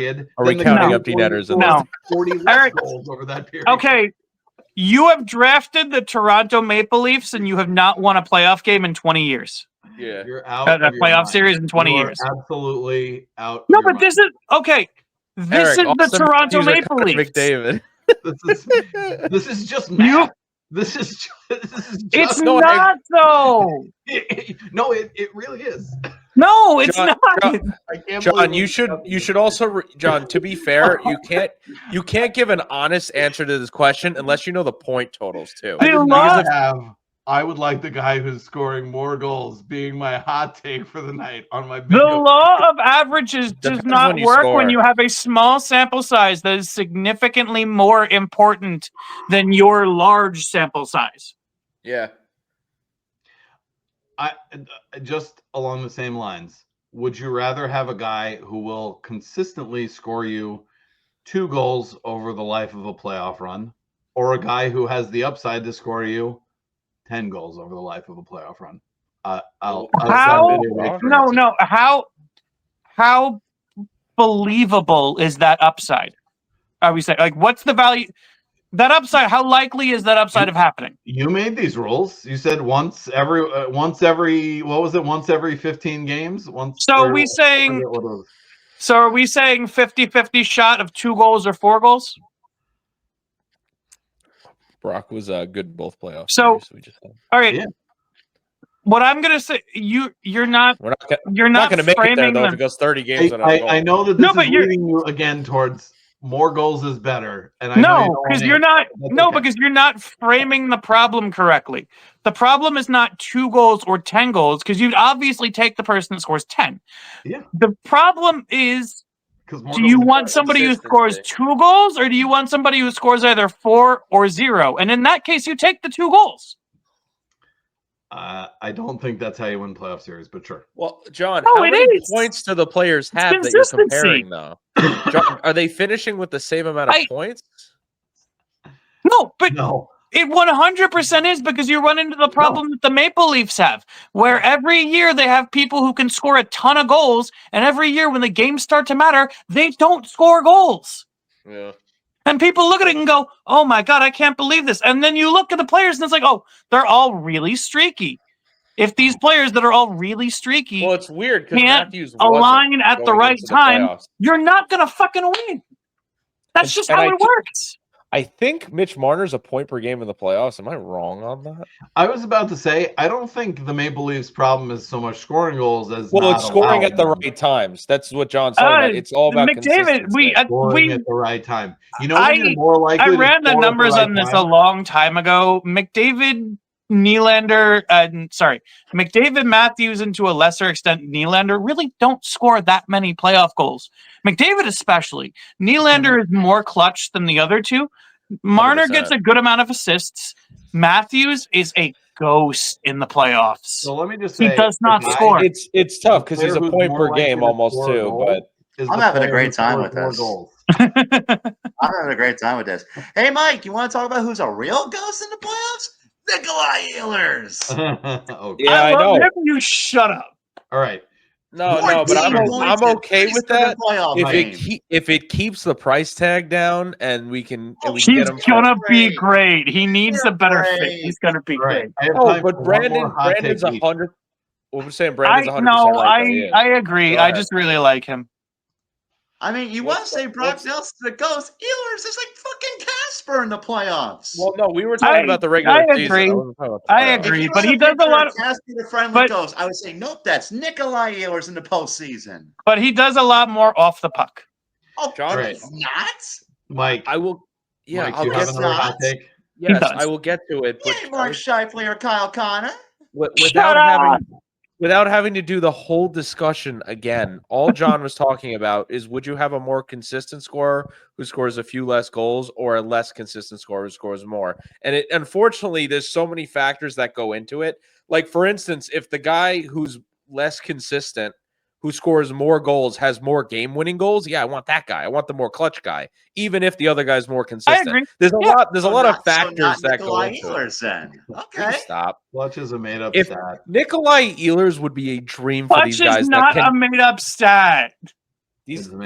we counting empty netters? No. 40 less goals over that period. Okay. You have drafted the Toronto Maple Leafs and you have not won a playoff game in 20 years. Yeah. You're out. A playoff series in 20 years. Absolutely out. No, but this is okay. This is the Toronto Maple Leafs. McDavid. This is just math. This is just it's not though. No, it really is. No, it's not. John, you should also, John, to be fair, you can't give an honest answer to this question unless you know the point totals too. I would like the guy who's scoring more goals being my hot take for the night on my video. The law of averages does not work when you have a small sample size that is significantly more important than your large sample size. Yeah. I just along the same lines, would you rather have a guy who will consistently score you 2 goals over the life of a playoff run, or a guy who has the upside to score you 10 goals over the life of a playoff run? How believable is that upside? Are we saying, like, what's the value? That upside, how likely is that upside of happening? You made these rules. You said once every what was it? Once every 15 games? So are we saying 50-50 shot of 2 goals or 4 goals? Brock was good both playoffs. So we just all right. Yeah. What I'm gonna say, you're not gonna make it there though if it goes 30 games. I know that this is leading you again towards more goals is better. And because you're not framing the problem correctly. The problem is not 2 goals or 10 goals, because you'd obviously take the person that scores 10. Yeah. The problem is, do you want somebody who scores 2 goals, or do you want somebody who scores either 4 or 0? And in that case, you take the 2 goals. I don't think that's how you win playoff series, but sure. Well, John, Oh, how it many is. points do the players It's have that you're consistency. comparing, though? John, are they finishing with the same amount of points? No, but No. it 100% is, because you run into the problem that the Maple Leafs have, where every year they have people who can score a ton of goals, and every year when the games start to matter, they don't score goals. Yeah. And people look at it and go, oh my God, I can't believe this. And then you look at the players and it's like, oh, they're all really streaky. If these players that are all really streaky Well, it's weird because can't Matthews align at the going right into the time, playoffs. you're not going to fucking win. That's just how it works. I think Mitch Marner's a point per game in the playoffs. Am I wrong on that? I was about to say, I don't think the Maple Leafs' problem is so much scoring goals as it's scoring at the right times. That's what John's talking about. It's all about McDavid. Scoring at the right time. You know, when you're more likely I to ran the score at numbers right on this time? a long time ago. McDavid, Matthews, and to a lesser extent Nylander really don't score that many playoff goals. McDavid especially. Nylander is more clutch than the other two. Marner 100%. gets a good amount of assists. Matthews is a ghost in the playoffs. So let me just say, he does not score. It's tough because he's a point per game almost too. But I'm having a great time with this. I'm having a great time with this. Hey, Mike, you want to talk about who's a real ghost in the playoffs? Nikolai Ehlers. Okay. Yeah, I know. You shut up. All right. No, but I'm okay with that if it keeps the price tag down and we can He's get him. gonna be great. He needs a better fit. He's gonna be great. Oh, but Brandon's 100. What we're saying, Brandon's 100%. I agree. I just really like him. I mean, you want to say Brock Nelson's the ghost? Ehlers is like fucking Casper in the playoffs. Well, no, we were talking about the regular season. I agree, but he does a lot of Casper the friendly ghost. I would say nope. That's Nikolai Ehlers in the postseason. But he does a lot more off the puck. Oh, John, he's not. Mike, I will. Yeah, Mike, I'll get another hot take. Yes, I will get to it. Hey, Mark Scheifele or Kyle Connor. Without having to do the whole discussion again, all John was talking about is would you have a more consistent scorer who scores a few less goals or a less consistent scorer who scores more? And unfortunately, there's so many factors that go into it. Like, for instance, if the guy who's less consistent, who scores more goals, has more game-winning goals, yeah, I want that guy. I want the more clutch guy, even if the other guy's more consistent. I agree. There's a lot of factors that go into it. Then. Okay. Please stop. Clutch is a made-up If stat. Nikolai Ehlers would be a dream for Clutch these guys. is not a made-up stat. This team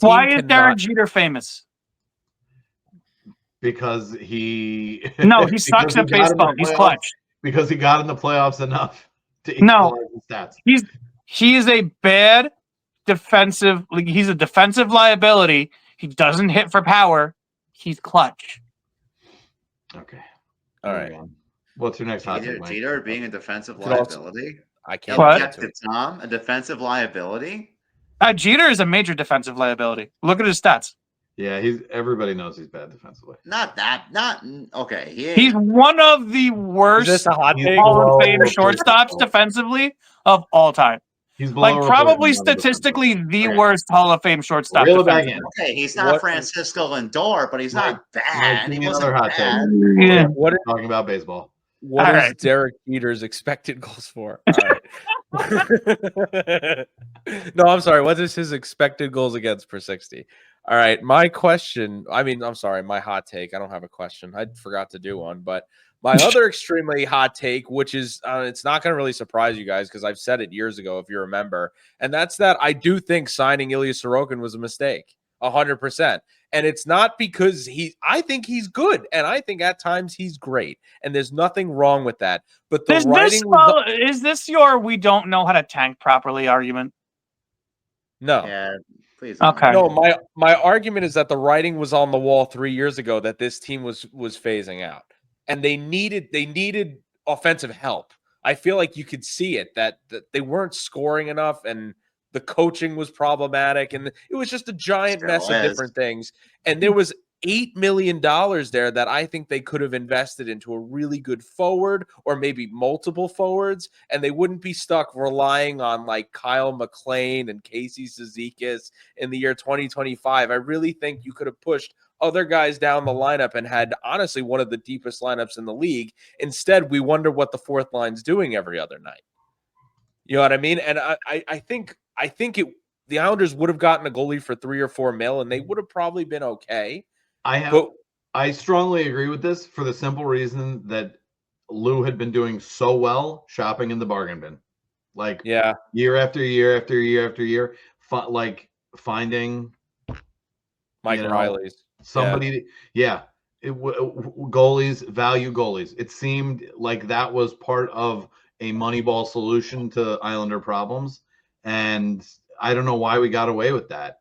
Why is cannot- Derek Jeter famous? Because he No, he sucks at baseball. He's clutch. Because he got in the playoffs enough to equalize the stats. He is a bad defensive. He's a defensive liability. He doesn't hit for power. He's clutch. Okay. All right. What's your next hot take, Mike? Jeter being a defensive liability. I can't. Tom, a defensive liability. Jeter is a major defensive liability. Look at his stats. Yeah, everybody knows he's bad defensively. Okay. He's one of the worst Is this a hot take? Hall of Fame shortstops defensively of all time. He's probably statistically the worst Hall of Fame shortstop. Okay, he's not Francisco Lindor, but he's not bad. He wasn't bad. Yeah. What are talking about baseball? What is Derek Jeter's expected goals for? All right. No, I'm sorry. What is his expected goals against per 60? All right. My question. I'm sorry. My hot take. I don't have a question. I forgot to do one, but my other extremely hot take, which is it's not going to really surprise you guys because I've said it years ago, if you remember, and that's that I do think signing Ilya Sorokin was a mistake, 100%. And it's not because I think he's good, and I think at times he's great, and there's nothing wrong with that. But the is this your "we don't know how to tank properly" argument? No. Yeah. Please. Okay. No, my argument is that the writing was on the wall 3 years ago that this team was phasing out. And they needed offensive help. I feel like you could see it that they weren't scoring enough and the coaching was problematic and it was just a giant mess of different things. And there was $8 million there that I think they could have invested into a really good forward or maybe multiple forwards, and they wouldn't be stuck relying on like Kyle McLean and Casey Cizikas in the year 2025. I really think you could have pushed other guys down the lineup and had honestly one of the deepest lineups in the league. Instead, we wonder what the fourth line's doing every other night. You know what I mean? And I think the Islanders would have gotten a goalie for $3 or $4 million, and they would have probably been okay. I strongly agree with this for the simple reason that Lou had been doing so well shopping in the bargain bin, like year after year after year after year, like finding Mike Riley's somebody, goalies, value goalies. It seemed like that was part of a Moneyball solution to Islander problems, and I don't know why we got away with that.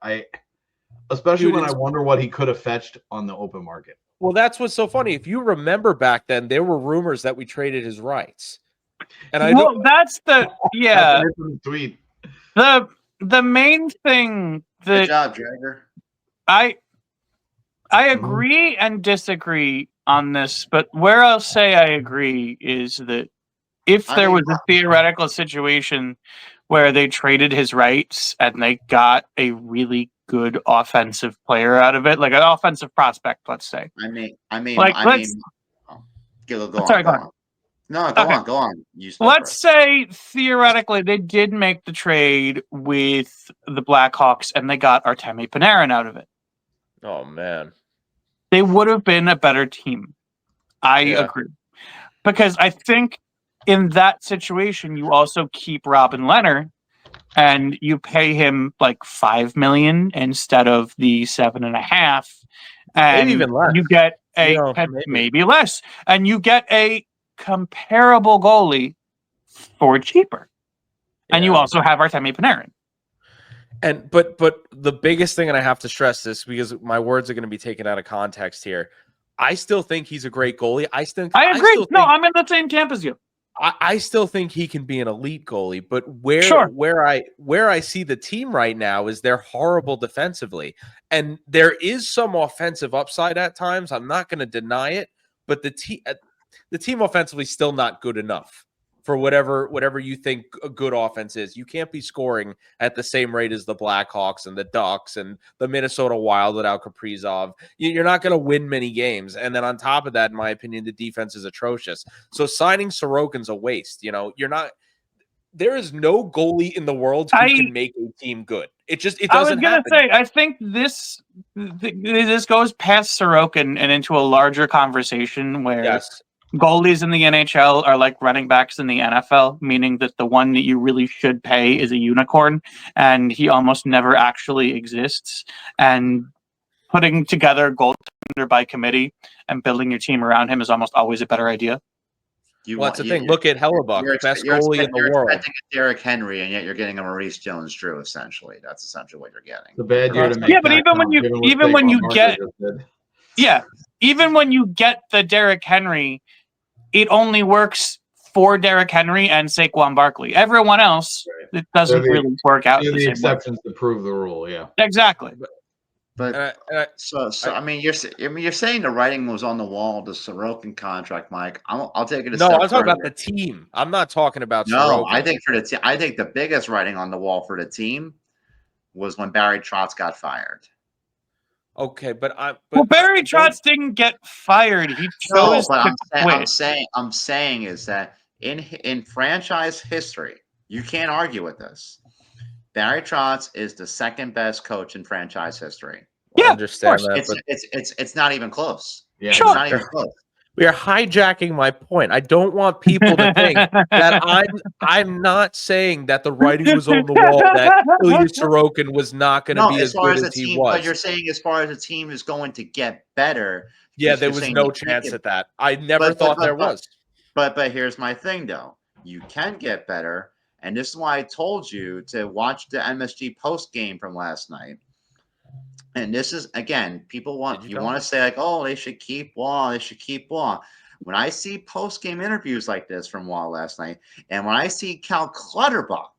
Especially when I wonder what he could have fetched on the open market. Well, that's what's so funny. If you remember back then, there were rumors that we traded his rights. And that's the tweet. The main thing that good job, Jagger. I agree and disagree on this, but where I'll say I agree is that if there was a theoretical situation where they traded his rights and they got a really good offensive player out of it, like an offensive prospect, let's say. Go on. Let's say theoretically they did make the trade with the Blackhawks and they got Artemi Panarin out of it. Oh man, they would have been a better team. I agree, because I think in that situation you also keep Robin Lehner. And you pay him like $5 million instead of the $7.5, and maybe even less. You get maybe less, and you get a comparable goalie for cheaper, and you also have Artemi Panarin. And but the biggest thing, and I have to stress this because my words are going to be taken out of context here. I still think he's a great goalie. I agree. I'm in the same camp as you. I still think he can be an elite goalie, but where I see the team right now is they're horrible defensively, and there is some offensive upside at times. I'm not going to deny it, but the team offensively is still not good enough for whatever you think a good offense is. You can't be scoring at the same rate as the Blackhawks and the Ducks and the Minnesota Wild without Kaprizov. You're not going to win many games. And then on top of that, in my opinion, the defense is atrocious. So signing Sorokin's a waste. There is no goalie in the world who can make a team good. It doesn't happen. I was going to say, I think this goes past Sorokin and into a larger conversation where goalies in the NHL are like running backs in the NFL, meaning that the one that you really should pay is a unicorn, and he almost never actually exists. And putting together goaltender by committee and building your team around him is almost always a better idea. That's the thing. Look at Hellebuck, best goalie in the world. You're expecting a Derrick Henry, and yet you're getting a Maurice Jones-Drew. Essentially, that's essentially what you're getting. The bad year to make. Yeah, but even when you get the Derrick Henry, it only works for Derrick Henry and Saquon Barkley. Everyone else, it doesn't really work out. The exceptions to prove the rule. Yeah, exactly. But I mean, you're saying the writing was on the wall, the Sorokin contract, Mike. I'll take it a step I'm talking further. about the team. I'm not talking about Sorokin. No, I think I think the biggest writing on the wall for the team was when Barry Trotz got fired. Okay, but Barry Trotz didn't get fired. He chose to quit. I'm saying is that in franchise history, you can't argue with this. Barry Trotz is the second best coach in franchise history. Yeah, I understand that. It's not even close. Yeah, it's not even close. We are hijacking my point. I don't want people to think that I'm not saying that the writing was on the wall that Ilya Sorokin was not going to be as good as he was. But you're saying as far as the team is going to get better. Yeah, there was no chance at that. I never thought there was. But here's my thing, though. You can get better. And this is why I told you to watch the MSG post game from last night. And this is, again, people want to say like, oh, they should keep Wall. They should keep Wall. When I see post game interviews like this from Wall last night, and when I see Cal Clutterbuck,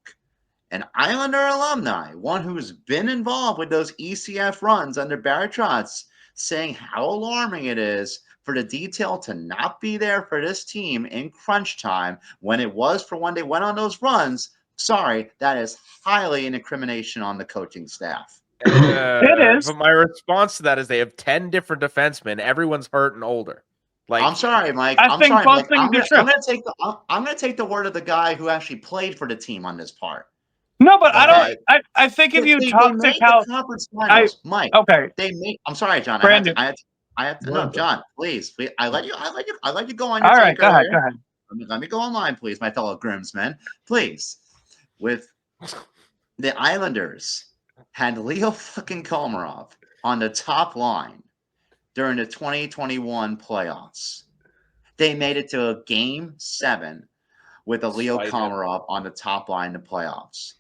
an Islander alumni, one who's been involved with those ECF runs under Barry Trotz, saying how alarming it is for the detail to not be there for this team in crunch time when it was for when they went on those runs. Sorry, that is highly an incrimination on the coaching staff. It is. But my response to that is they have 10 different defensemen. Everyone's hurt and older. Like, I'm sorry, Mike. I'm gonna take the word of the guy who actually played for the team on this part. No, but I think if you talk to Cal, Mike. Okay. I'm sorry, John. Brandon. I have to. No, John. Please. I let you go on. All right. Go ahead. Let me go online, please, my fellow Grimsmen. Please. With the Islanders had Leo fucking Komarov on the top line during the 2021 playoffs. They made it to a game 7 with a Leo Komarov on the top line in the playoffs.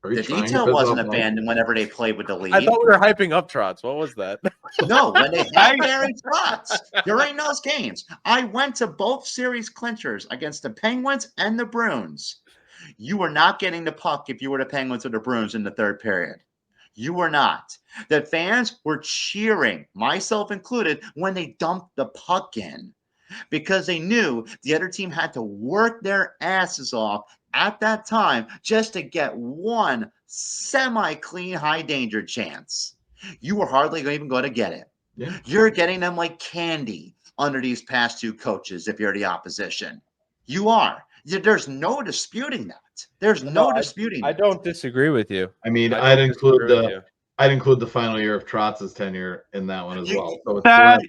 The detail wasn't abandoned whenever they played with the lead. I thought we were hyping up Trotz. What was that? No, when they had Barry Trotz during those games. I went to both series clinchers against the Penguins and the Bruins. You were not getting the puck if you were the Penguins or the Bruins in the third period. You were not. The fans were cheering, myself included, when they dumped the puck in because they knew the other team had to work their asses off at that time just to get one semi-clean high danger chance. You were hardly even going to get it. Yeah. You're getting them like candy under these past 2 coaches if you're the opposition. You are. There's no disputing that. There's no disputing that. I don't disagree with you. I mean, I'd include the final year of Trotz's tenure in that one as well. So that's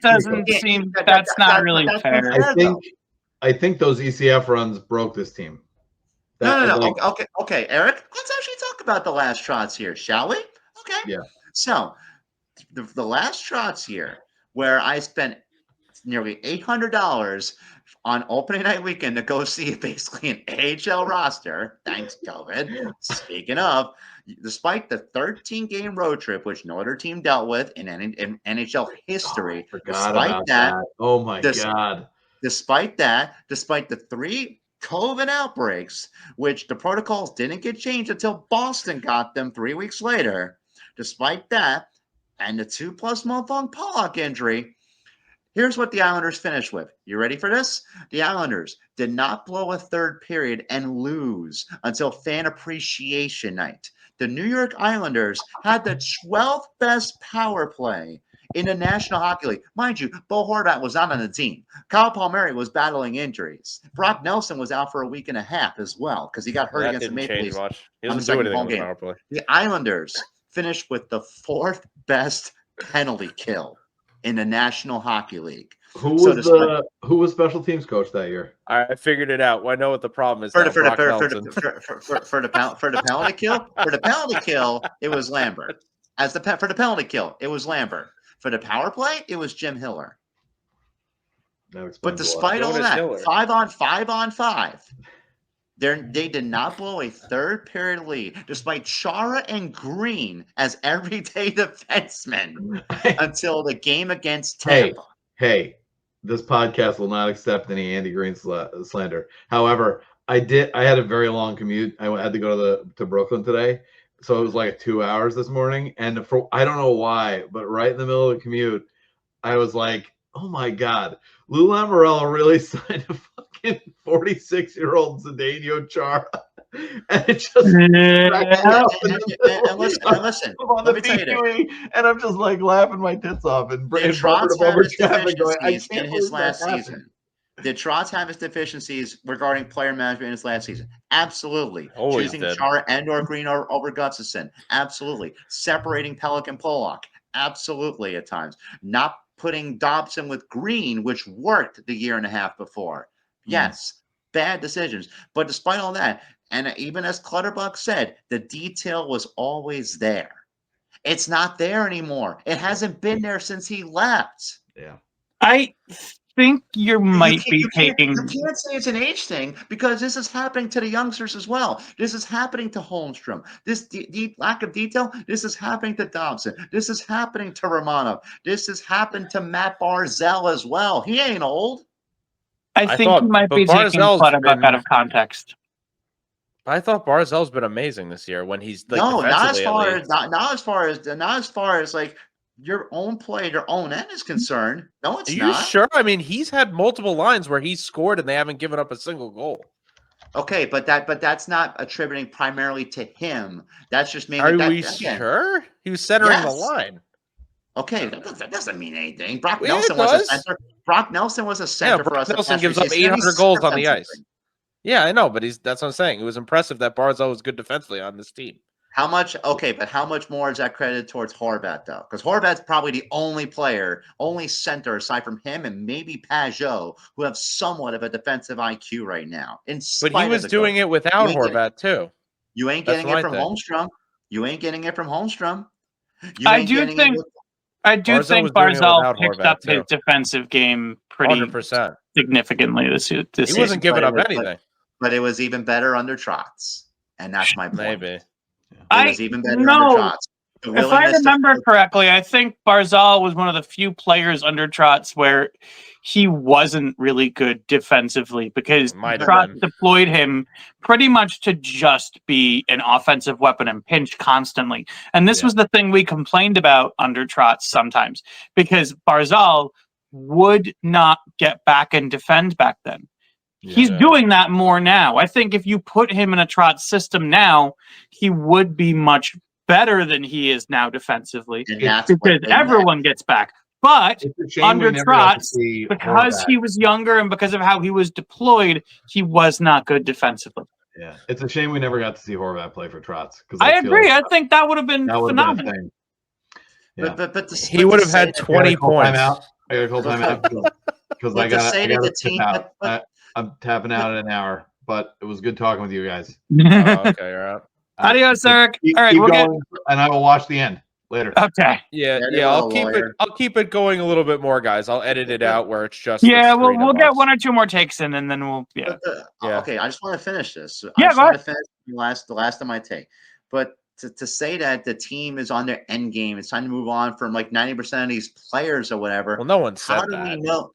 not really fair. I think those ECF runs broke this team. No. Okay, Eric. Let's actually talk about the last Trotz year, shall we? Okay. Yeah. So, the last Trotz year, where I spent nearly $800 on opening night weekend to go see basically an AHL roster, thanks COVID. Speaking of, despite the 13-game road trip, which no other team dealt with in NHL history, despite that, oh my God. Despite the 3 COVID outbreaks, which the protocols didn't get changed until Boston got them 3 weeks later. Despite that, and the 2+ month-long Pollock injury, here's what the Islanders finished with. You ready for this? The Islanders did not blow a third period and lose until Fan Appreciation Night. The New York Islanders had the 12th best power play in the National Hockey League. Mind you, Bo Horvat was not on the team. Kyle Palmieri was battling injuries. Brock Nelson was out for a week and a half as well because he got hurt against the Maple Leafs on the second home game. The Islanders finished with the 4th best penalty kill in the National Hockey League. Who was special teams coach that year? I figured it out. I know what the problem is. For the penalty kill, it was Lambert. For the penalty kill, it was Lambert. For the power play, it was Jim Hiller. But despite all that, 5 on 5, they did not blow a third period lead, despite Chara and Green as everyday defensemen until the game against Tampa. Hey, this podcast will not accept any Andy Green slander. However, I had a very long commute. I had to go to Brooklyn today. So it was like 2 hours this morning. And I don't know why, but right in the middle of the commute, I was like, oh my God, Lou Lamoriello really signed a fucking 46-year-old Zdeno Chara. And it just listen, let me tell you this. And I'm just like laughing my tits off and Trotz had his deficiencies in his last season. Did Trotz have his deficiencies regarding player management in his last season? Absolutely. Always choosing did. Chara and/or Green over Gustafsson? Absolutely. Separating Pelech and Pollock? Absolutely. At times, not putting Dobson with Green, which worked the year and a half before. Yes, bad decisions. But despite all that, and even as Clutterbuck said, the detail was always there. It's not there anymore. It hasn't been there since he left. Yeah. I think you might be taking. You can't say it's an age thing because this is happening to the youngsters as well. This is happening to Holmstrom. This lack of detail. This is happening to Dobson. This is happening to Romanov. This has happened to Matt Barzal as well. He ain't old. I think you might be taking Clutterbuck out of context. I thought Barzal's been amazing this year when he's like not as far as like your own play, your own end is concerned. No, it's Are you not. sure? I mean, he's had multiple lines where he's scored and they haven't given up a single goal. Okay, but that's not attributing primarily to him. That's just mainly. Are we sure? He was centering the line. Okay, that doesn't mean anything. Brock Nelson was a center. Brock Nelson was a center for us. Nelson gives up 800 goals on the ice. Yeah, I know, but that's what I'm saying. It was impressive that Barzal was good defensively on this team. How much? Okay, but how much more is that credited towards Horvat, though? Because Horvat's probably the only player, only center aside from him and maybe Pajot, who have somewhat of a defensive IQ right now. But he was doing it without Horvat, too. You ain't getting it from Holmstrom. You ain't getting it from Holmstrom. I do think Barzal picked up his defensive game pretty 100%. Significantly this season. He wasn't giving up anything. But it was even better under Trotz. And that's my point. Maybe. It was even better under Trotz. If I remember correctly, I think Barzal was one of the few players under Trotz where he wasn't really good defensively because Trotz deployed him pretty much to just be an offensive weapon and pinch constantly. And this was the thing we complained about under Trotz sometimes because Barzal would not get back and defend back then. He's doing that more now. I think if you put him in a Trotz system now, he would be much better than he is now defensively because everyone gets back. But under Trotz, because he was younger and because of how he was deployed, he was not good defensively. Yeah, it's a shame we never got to see Horvat play for Trotz. I agree. I think that would have been phenomenal. But he would have had 20 points. I got a cold time out because I got to tip out. I'm tapping out in an hour, but it was good talking with you guys. Okay, you're out. Adios, Eric. All right, we'll get, and I will watch the end later. Okay. Yeah. I'll keep it going a little bit more, guys. I'll edit it out where it's just. Yeah, we'll get one or two more takes in, and then we'll. Yeah. Okay, I just want to finish this. Yeah, I want to finish the last of my take, but. To say that the team is on their end game, it's time to move on from like 90% of these players or whatever. Well, no one said that. How do we know?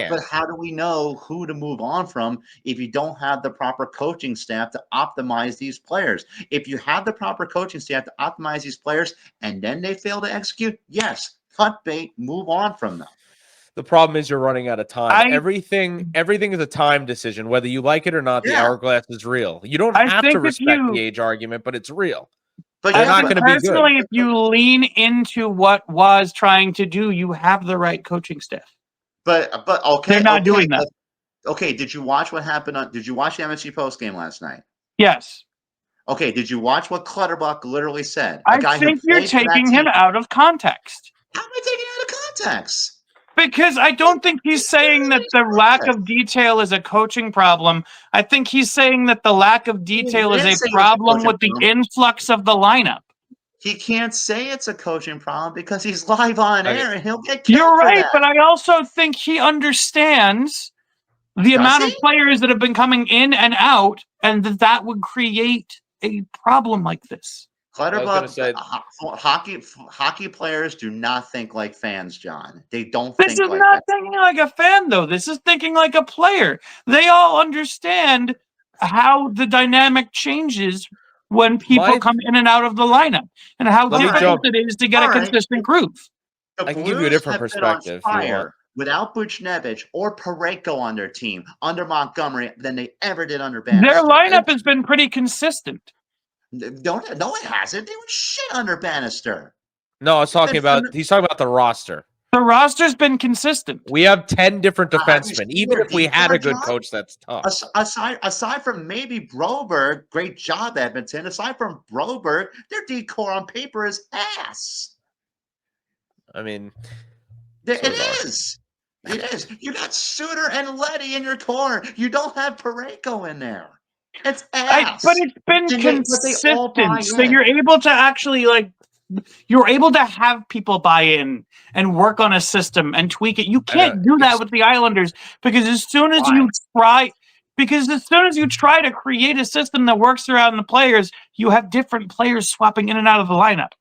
But how do we know who to move on from if you don't have the proper coaching staff to optimize these players? If you have the proper coaching staff to optimize these players and then they fail to execute, yes, cut bait, move on from them. The problem is you're running out of time. Everything is a time decision, whether you like it or not. The hourglass is real. You don't have to respect the age argument, but it's real. But you're not going to be good. Personally, if you lean into what was trying to do, you have the right coaching staff. But okay, they're not doing that. Okay, did you watch what happened? Did you watch the MSG post game last night? Yes. Okay, did you watch what Clutterbuck literally said? I think you're taking him out of context. How am I taking it out of context? Because I don't think he's saying that the lack of detail is a coaching problem. I think he's saying that the lack of detail is a problem with the influx of the lineup. He can't say it's a coaching problem because he's live on air and he'll get killed. You're right, but I also think he understands the amount of players that have been coming in and out, and that would create a problem like this. Clutterbuck, hockey players do not think like fans, John. They don't. This is not thinking like a fan, though. This is thinking like a player. They all understand how the dynamic changes when people come in and out of the lineup, and how difficult it is to get a consistent groove. I can give you a different perspective. Without Buchnevich or Parayko on their team under Montgomery than they ever did under Bannister. Their lineup has been pretty consistent. No, it hasn't. They were shit under Bannister. No, he's talking about the roster. The roster's been consistent. We have 10 different defensemen. Even if we had a good coach, that's tough. Aside from maybe Broberg, great job, Edmonton. Aside from Broberg, their decor on paper is ass. I mean, it is. It is. You got Suter and Leddy in your core. You don't have Parayko in there. It's ass. But it's been consistent. So you're able to actually you're able to have people buy in and work on a system and tweak it. You can't do that with the Islanders because as soon as you try to create a system that works around the players, you have different players swapping in and out of the lineup.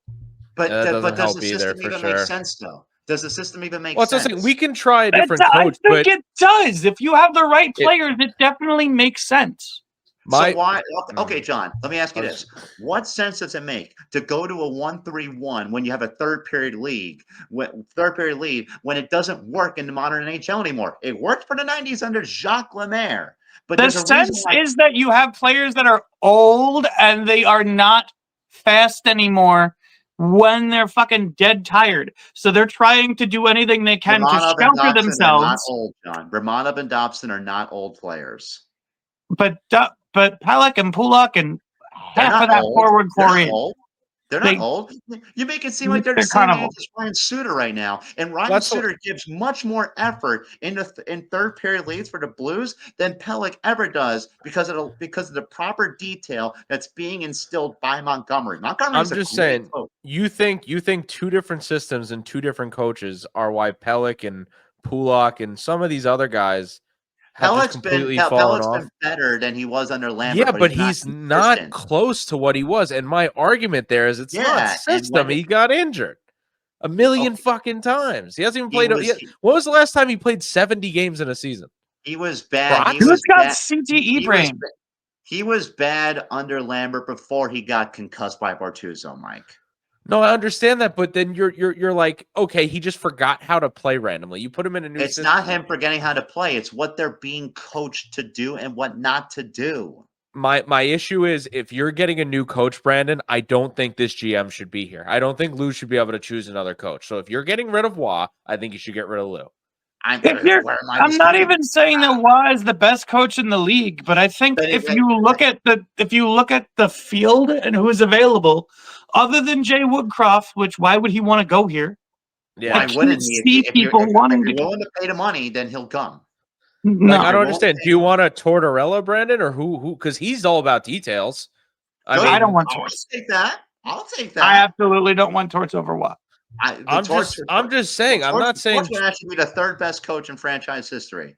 But does the system even make sense though? Does the system even make sense? Saying, we can try a different coach. I think it does. If you have the right players, it definitely makes sense. So why? Okay, John, let me ask you this. What sense does it make to go to a 1-3-1 when you have a third period lead when it doesn't work in the modern NHL anymore? It worked for the 90s under Jacques Lemaire. But the sense is that you have players that are old and they are not fast anymore when they're fucking dead tired. So they're trying to do anything they can to shelter themselves. Are not old, John. Romanov and Dobson are not old players. But Pelech and Pulock and half of that forward core is. They're not old. You make it seem like they're the same age as Ryan Suter right now. And Ryan Suter gives much more effort in third period leads for the Blues than Pelech ever does because of the proper detail that's being instilled by Montgomery. I'm just saying, you think two different systems and two different coaches are why Pelech and Pulock and some of these other guys Pelech's been better than he was under Lambert. Yeah, but he's not close to what he was. And my argument there is it's not system. He got injured a million fucking times. He hasn't even played. When was the last time he played 70 games in a season? He was bad. He got CTE brain. He was bad under Lambert before he got concussed by Bortuzzo, Mike. No, I understand that, but then you're like, okay, he just forgot how to play randomly. You put him in a new system. It's not him forgetting how to play. It's what they're being coached to do and what not to do. My issue is if you're getting a new coach, Brandon, I don't think this GM should be here. I don't think Lou should be able to choose another coach. So if you're getting rid of Waugh, I think you should get rid of Lou. I'm not even saying that Waugh is the best coach in the league, but I think if you look at the field and who is available, other than Jay Woodcroft, which why would he want to go here? Yeah, why wouldn't he? If you're willing to pay the money, then he'll come. No, I don't understand. Do you want a Tortorella, Brandon, or who? Because he's all about details. I don't want Torts. I'll take that. I absolutely don't want Torts over Waugh. I'm just saying. I'm not saying Torts would actually be the third best coach in franchise history.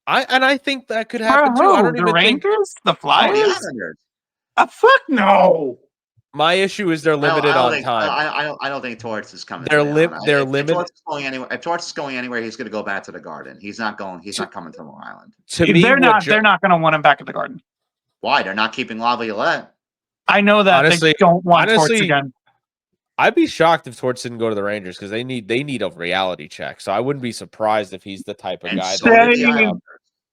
I think that could happen too. I don't even Rangers, think the Flyers. Fuck no. My issue is they're limited on time. I don't think Torts is coming. They're limited. If Torts is going anywhere, he's going to go back to the Garden. He's not going. He's not coming to Long Island. They're not going to want him back at the Garden. Why? They're not keeping Laviolette. I know that they don't want Torts again. I'd be shocked if Torts didn't go to the Rangers because they need a reality check. So I wouldn't be surprised if he's the type of guy.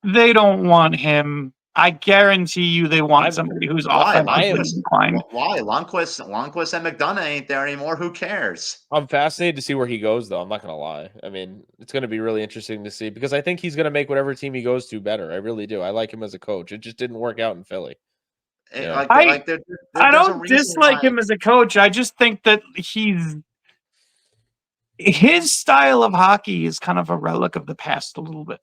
They don't want him. I guarantee you they want somebody who's offensively inclined. Why? Lundqvist and McDonough ain't there anymore. Who cares? I'm fascinated to see where he goes, though. I'm not going to lie. I mean, it's going to be really interesting to see because I think he's going to make whatever team he goes to better. I really do. I like him as a coach. It just didn't work out in Philly. Yeah. I don't dislike him as a coach. I just think that his style of hockey is kind of a relic of the past a little bit.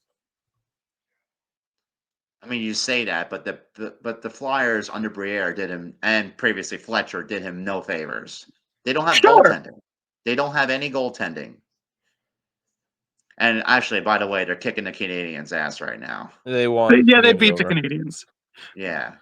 I mean, you say that, but the Flyers under Briere did him, and previously Fletcher did him no favors. They don't have goaltending. They don't have any goaltending. And actually, by the way, they're kicking the Canadians' ass right now. They won. Yeah, they beat the Canadians. Yeah.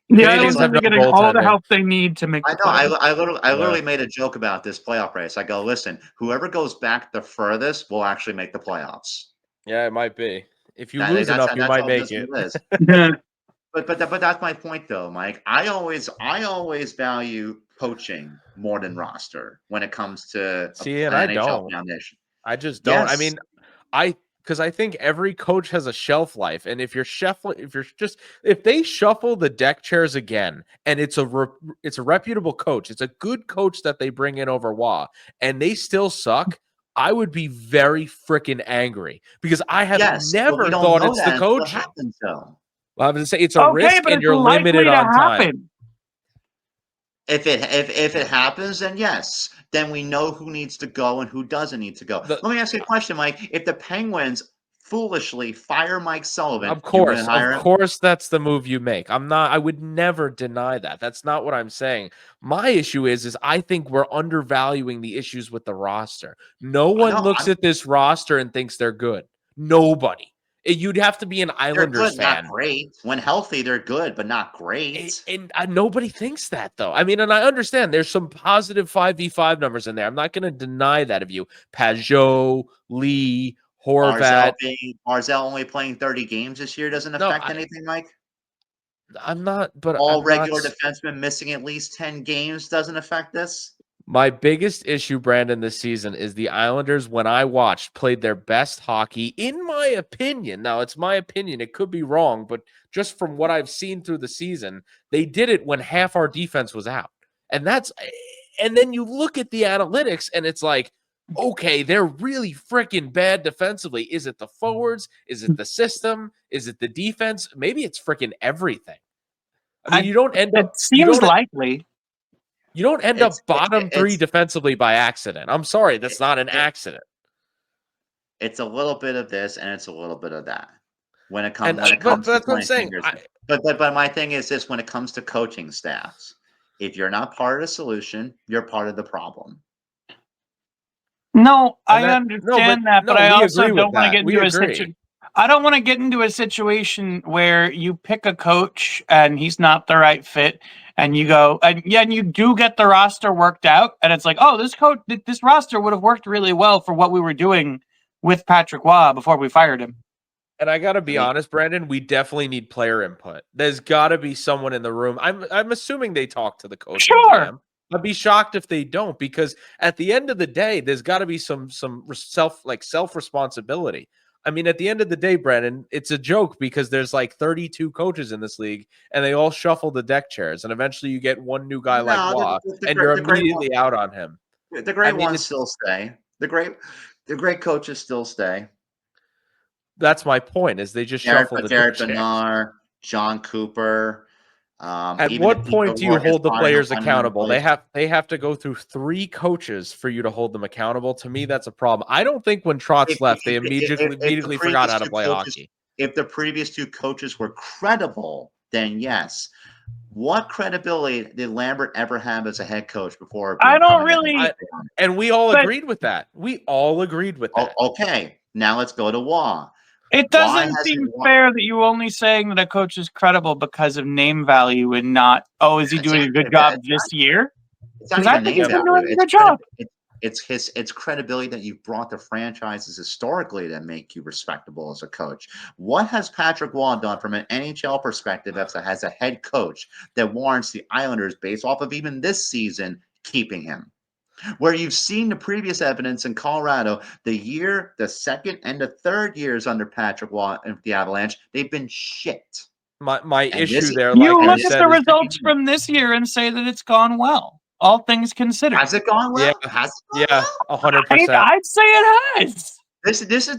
The Islanders are getting all the help they need to make. I know. I literally made a joke about this playoff race. I go, listen, whoever goes back the furthest will actually make the playoffs. Yeah, it might be. If you lose enough, you might make it. But that's my point, though, Mike. I always value coaching more than roster when it comes to NHL foundation. I just don't. Yes. I mean, because I think every coach has a shelf life, and if they shuffle the deck chairs again, and it's a reputable coach, it's a good coach that they bring in over Waugh, and they still suck, I would be very freaking angry because I have never thought it's the coach. Happens, well, I was going to say it's a risk, and you're limited on time. If it happens, then yes. Then we know who needs to go and who doesn't need to go. Let me ask you a question, Mike. If the Penguins foolishly fire Mike Sullivan, of course that's the move you make. I would never deny that. That's not what I'm saying. My issue is I think we're undervaluing the issues with the roster. No one looks at this roster and thinks they're good. Nobody. You'd have to be an Islanders fan. Not great. When healthy, they're good, but not great. And nobody thinks that, though. I mean, and I understand there's some positive 5v5 numbers in there. I'm not going to deny that of you. Pajot, Lee, Horvat. Barzal only playing 30 games this year doesn't affect anything, Mike? I'm not, but all I'm regular not... defensemen missing at least 10 games doesn't affect this? My biggest issue, Brandon, this season is the Islanders, when I watched, played their best hockey, in my opinion. Now, it's my opinion. It could be wrong, but just from what I've seen through the season, they did it when half our defense was out. And then you look at the analytics, and it's like, okay, they're really freaking bad defensively. Is it the forwards? Is it the system? Is it the defense? Maybe it's freaking everything. I mean, you don't end up... It seems likely. You don't end up bottom three defensively by accident. I'm sorry, that's not an accident. It's a little bit of this and it's a little bit of that. When it But comes that's to what I'm saying. but my thing is this: when it comes to coaching staffs, if you're not part of the solution, you're part of the problem. No, I understand that, but I also don't want to get into a situation. I don't want to get into a situation where you pick a coach and he's not the right fit, and you go, and you do get the roster worked out, and it's like, oh, this roster would have worked really well for what we were doing with Patrick Roy before we fired him. And I got to be honest, Brandon, we definitely need player input. There's got to be someone in the room. I'm assuming they talk to the coach. Sure. I'd be shocked if they don't, because at the end of the day, there's got to be some self responsibility. I mean, at the end of the day, Brandon, it's a joke because there's like 32 coaches in this league, and they all shuffle the deck chairs, and eventually you get one new guy like Waugh, and you're immediately out on him. The great ones still stay. The great coaches still stay. That's my point. Is they just shuffle the deck chairs. Bernard, John Cooper. At what point do you hold the players accountable? They have to go through 3 coaches for you to hold them accountable. To me, that's a problem. I don't think when Trotz left, they immediately forgot how to play hockey. If the previous 2 coaches were credible, then yes. What credibility did Lambert ever have as a head coach before? I don't really. And we all agreed with that. We all agreed with that. Okay, now let's go to Waugh. It doesn't seem fair that you're only saying that a coach is credible because of name value and not, is he doing a good job this year? Because I think he's been doing a good job. It's credibility that you've brought the franchises historically that make you respectable as a coach. What has Patrick Roy done from an NHL perspective as a head coach that warrants the Islanders, based off of even this season, keeping him? Where you've seen the previous evidence in Colorado, the second and the third years under Patrick Roy and the Avalanche, they've been shit. My issue there, you look at the results from this year and say that it's gone well. All things considered, has it gone well? Yeah, 100%. I'd say it has. This is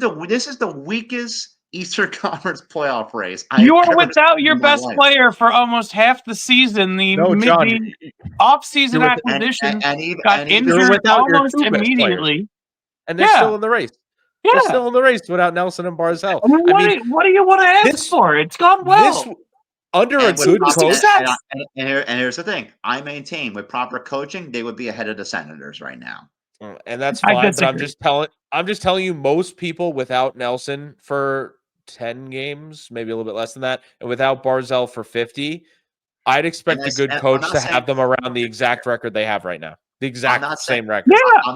the weakest Eastern Conference playoff race. You are without your best player for almost half the season. The off-season acquisition got injured almost immediately, and they're still in the race. Yeah, they're still in the race without Nelson and Barzal. I mean, what do you want to ask for? It's gone well. Under a good coach. And here's the thing: I maintain with proper coaching, they would be ahead of the Senators right now. And that's fine. But I'm just telling you, most people without Nelson for 10 games, maybe a little bit less than that, and without Barzal for 50, I'd expect a good coach to have them around the exact record they have right now. The exact same record. Yeah.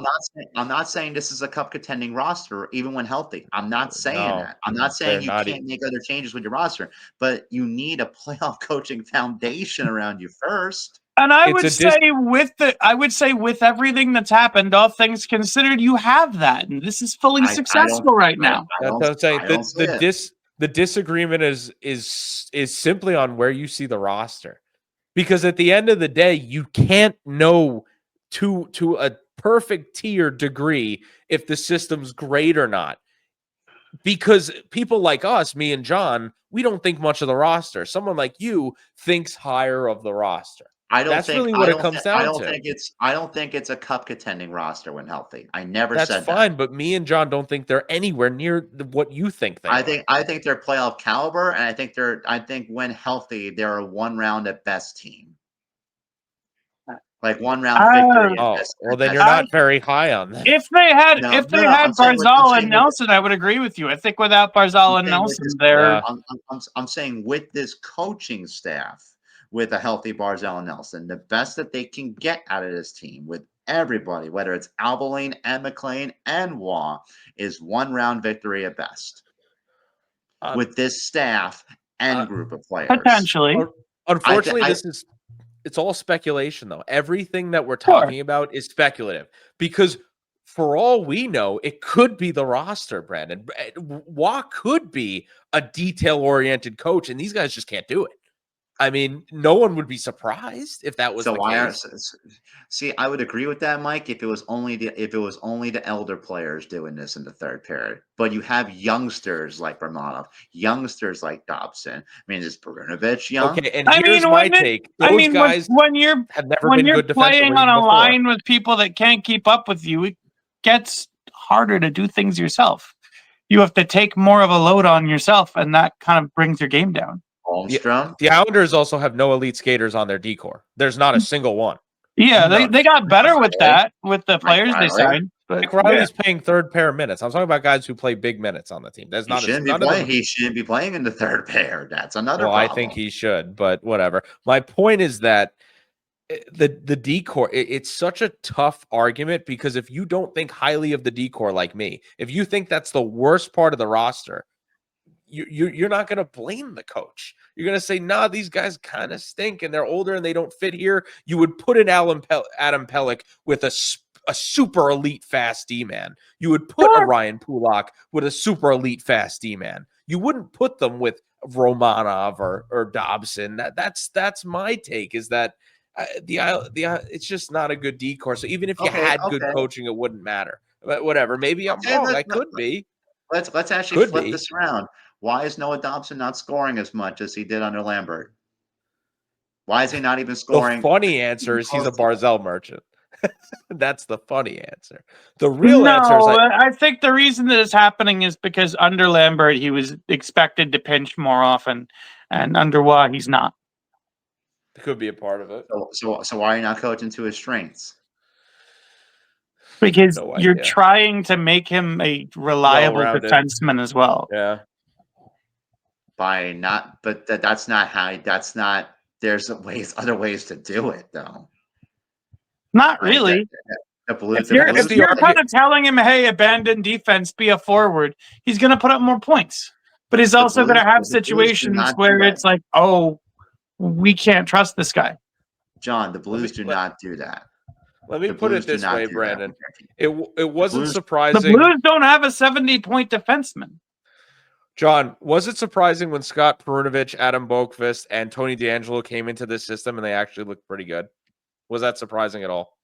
I'm not saying this is a cup contending roster, even when healthy. I'm not saying that. I'm not saying you can't make other changes with your roster, but you need a playoff coaching foundation around you first. And I would say with everything that's happened, all things considered, you have that, and this is fully successful right now. That's what I'm saying. The disagreement is simply on where you see the roster, because at the end of the day, you can't know to a perfect tier degree if the system's great or not. Because people like us, me and John, we don't think much of the roster. Someone like you thinks higher of the roster. That's really what it comes down to. I don't think it's a cup contending roster when healthy. I never said that. That's fine, but me and John don't think they're anywhere near what you think they are. I think they're playoff caliber, and I think when healthy, they're a 1 round at best team. Like 1 round victory. Well, then you're not very high on that. If they had Barzal and Nelson, I would agree with you. I think without Barzal and Nelson, I'm saying with this coaching staff, with a healthy Barzal and Nelson, the best that they can get out of this team with everybody, whether it's Albaline and McLean and Waugh, is 1 round victory at best. With this staff and group of players. Potentially. Unfortunately, it's all speculation, though. Everything that we're talking about is speculative because for all we know, it could be the roster, Brandon. Waugh could be a detail-oriented coach, and these guys just can't do it. I mean, no one would be surprised if that was the case. See, I would agree with that, Mike, if it was only the elder players doing this in the third period. But you have youngsters like Romanov, youngsters like Dobson. I mean, is Perunovich young? Okay, and here's my take. Those guys when you're have never been good playing on a line with people that can't keep up with you, it gets harder to do things yourself. You have to take more of a load on yourself, and that kind of brings your game down. The Islanders also have no elite skaters on their decor. There's not a single one. Yeah, they got better with that, with the players they signed. But Riley's playing third pair minutes. I'm talking about guys who play big minutes on the team. There's not. He shouldn't be playing in the third pair. That's another problem. I think he should, but whatever. My point is that the decor, it's such a tough argument because if you don't think highly of the decor like me, if you think that's the worst part of the roster, you're not going to blame the coach. You're going to say, nah, these guys kind of stink and they're older and they don't fit here. You would put in Adam Pelech with a super elite fast D-man. You would put a Ryan Pulock with a super elite fast D-man. You wouldn't put them with Romanov or Dobson. That's my take, is that it's just not a good decor. So even if you had good coaching, it wouldn't matter. But whatever. Maybe I'm wrong. I could be. Let's actually flip this around. Why is Noah Dobson not scoring as much as he did under Lambert? Why is he not even scoring? The funny answer is he's a Barzell merchant. That's the funny answer. The real answer is I think the reason that it's happening is because under Lambert he was expected to pinch more often, and under Waugh he's not. It could be a part of it. So why are you not coaching to his strengths? Because you're trying to make him a reliable defenseman as well. Yeah. There's other ways to do it though. Not really. If you're kind of telling him, hey, abandon defense, be a forward, he's going to put up more points. But he's also going to have situations where it's like, oh, we can't trust this guy. John, the Blues do not do that. Let me put it this way, Brandon. It wasn't surprising. The Blues don't have a 70-point defenseman. John, was it surprising when Scott Perunovich, Adam Boqvist, and Tony DeAngelo came into this system and they actually looked pretty good? Was that surprising at all?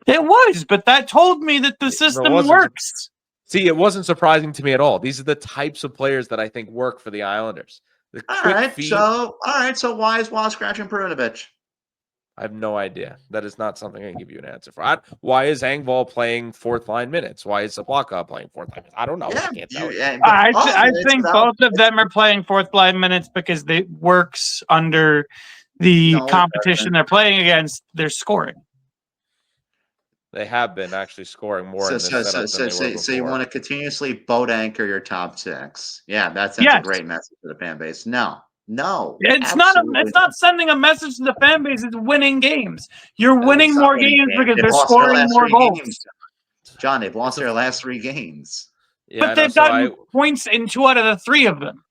It was, but that told me that the system works. See, it wasn't surprising to me at all. These are the types of players that I think work for the Islanders. All right, so why is Waugh scratching Perunovich? I have no idea. That is not something I can give you an answer for. Why is Engvall playing fourth line minutes? Why is Zaplaka playing fourth line minutes? I don't know. I can't tell you. I think both of them are playing fourth line minutes because it works under the competition they're playing against. They're scoring. They have been actually scoring more. So you want to continuously boat anchor your top six? Yeah, that's a great message to the fan base. No, it's not sending a message to the fan base. It's winning games. You're winning more games because they're scoring more goals. John, they've lost their last 3 games. Yeah, but they've gotten points in 2 out of the 3 of them.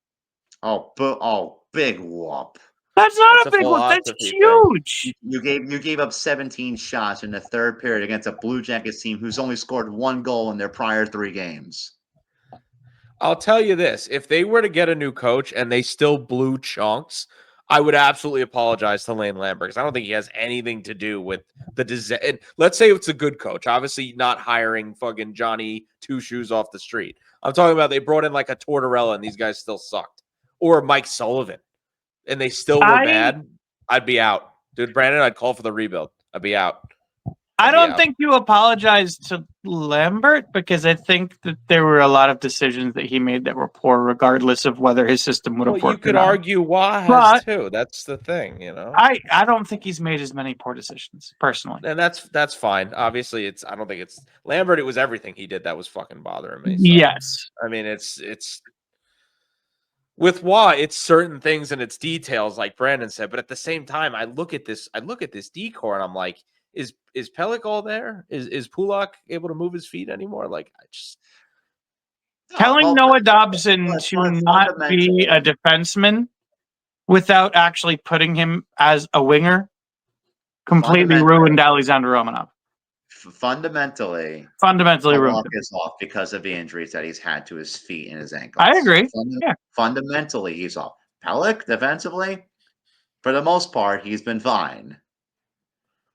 Oh, big whoop. That's not a big whoop. That's huge. You gave up 17 shots in the third period against a Blue Jackets team who's only scored 1 goal in their prior 3 games. I'll tell you this. If they were to get a new coach and they still blew chunks, I would absolutely apologize to Lane Lambert because I don't think he has anything to do with the design. Let's say it's a good coach. Obviously not hiring fucking Johnny Two Shoes off the street. I'm talking about they brought in like a Tortorella and these guys still sucked. Or Mike Sullivan and they still were bad. I'd be out. Dude, Brandon, I'd call for the rebuild. I'd be out. I don't think you apologize to Lambert because I think that there were a lot of decisions that he made that were poor, regardless of whether his system would have worked. You could argue why has too. That's the thing, you know. I don't think he's made as many poor decisions personally, and that's fine. Obviously, I don't think it's Lambert. It was everything he did that was fucking bothering me. So, yes, I mean it's with Waugh, it's certain things and it's details, like Brandon said. But at the same time, I look at this decor and I'm like. Is Pelech all there? Is Pulock able to move his feet anymore? Like I just telling Noah Dobson to not be a defenseman without actually putting him as a winger completely ruined Alexander Romanov. Fundamentally ruined him. is off because of the injuries that he's had to his feet and his ankles. I agree. Fundamentally, he's off. Pelech, defensively, for the most part, he's been fine.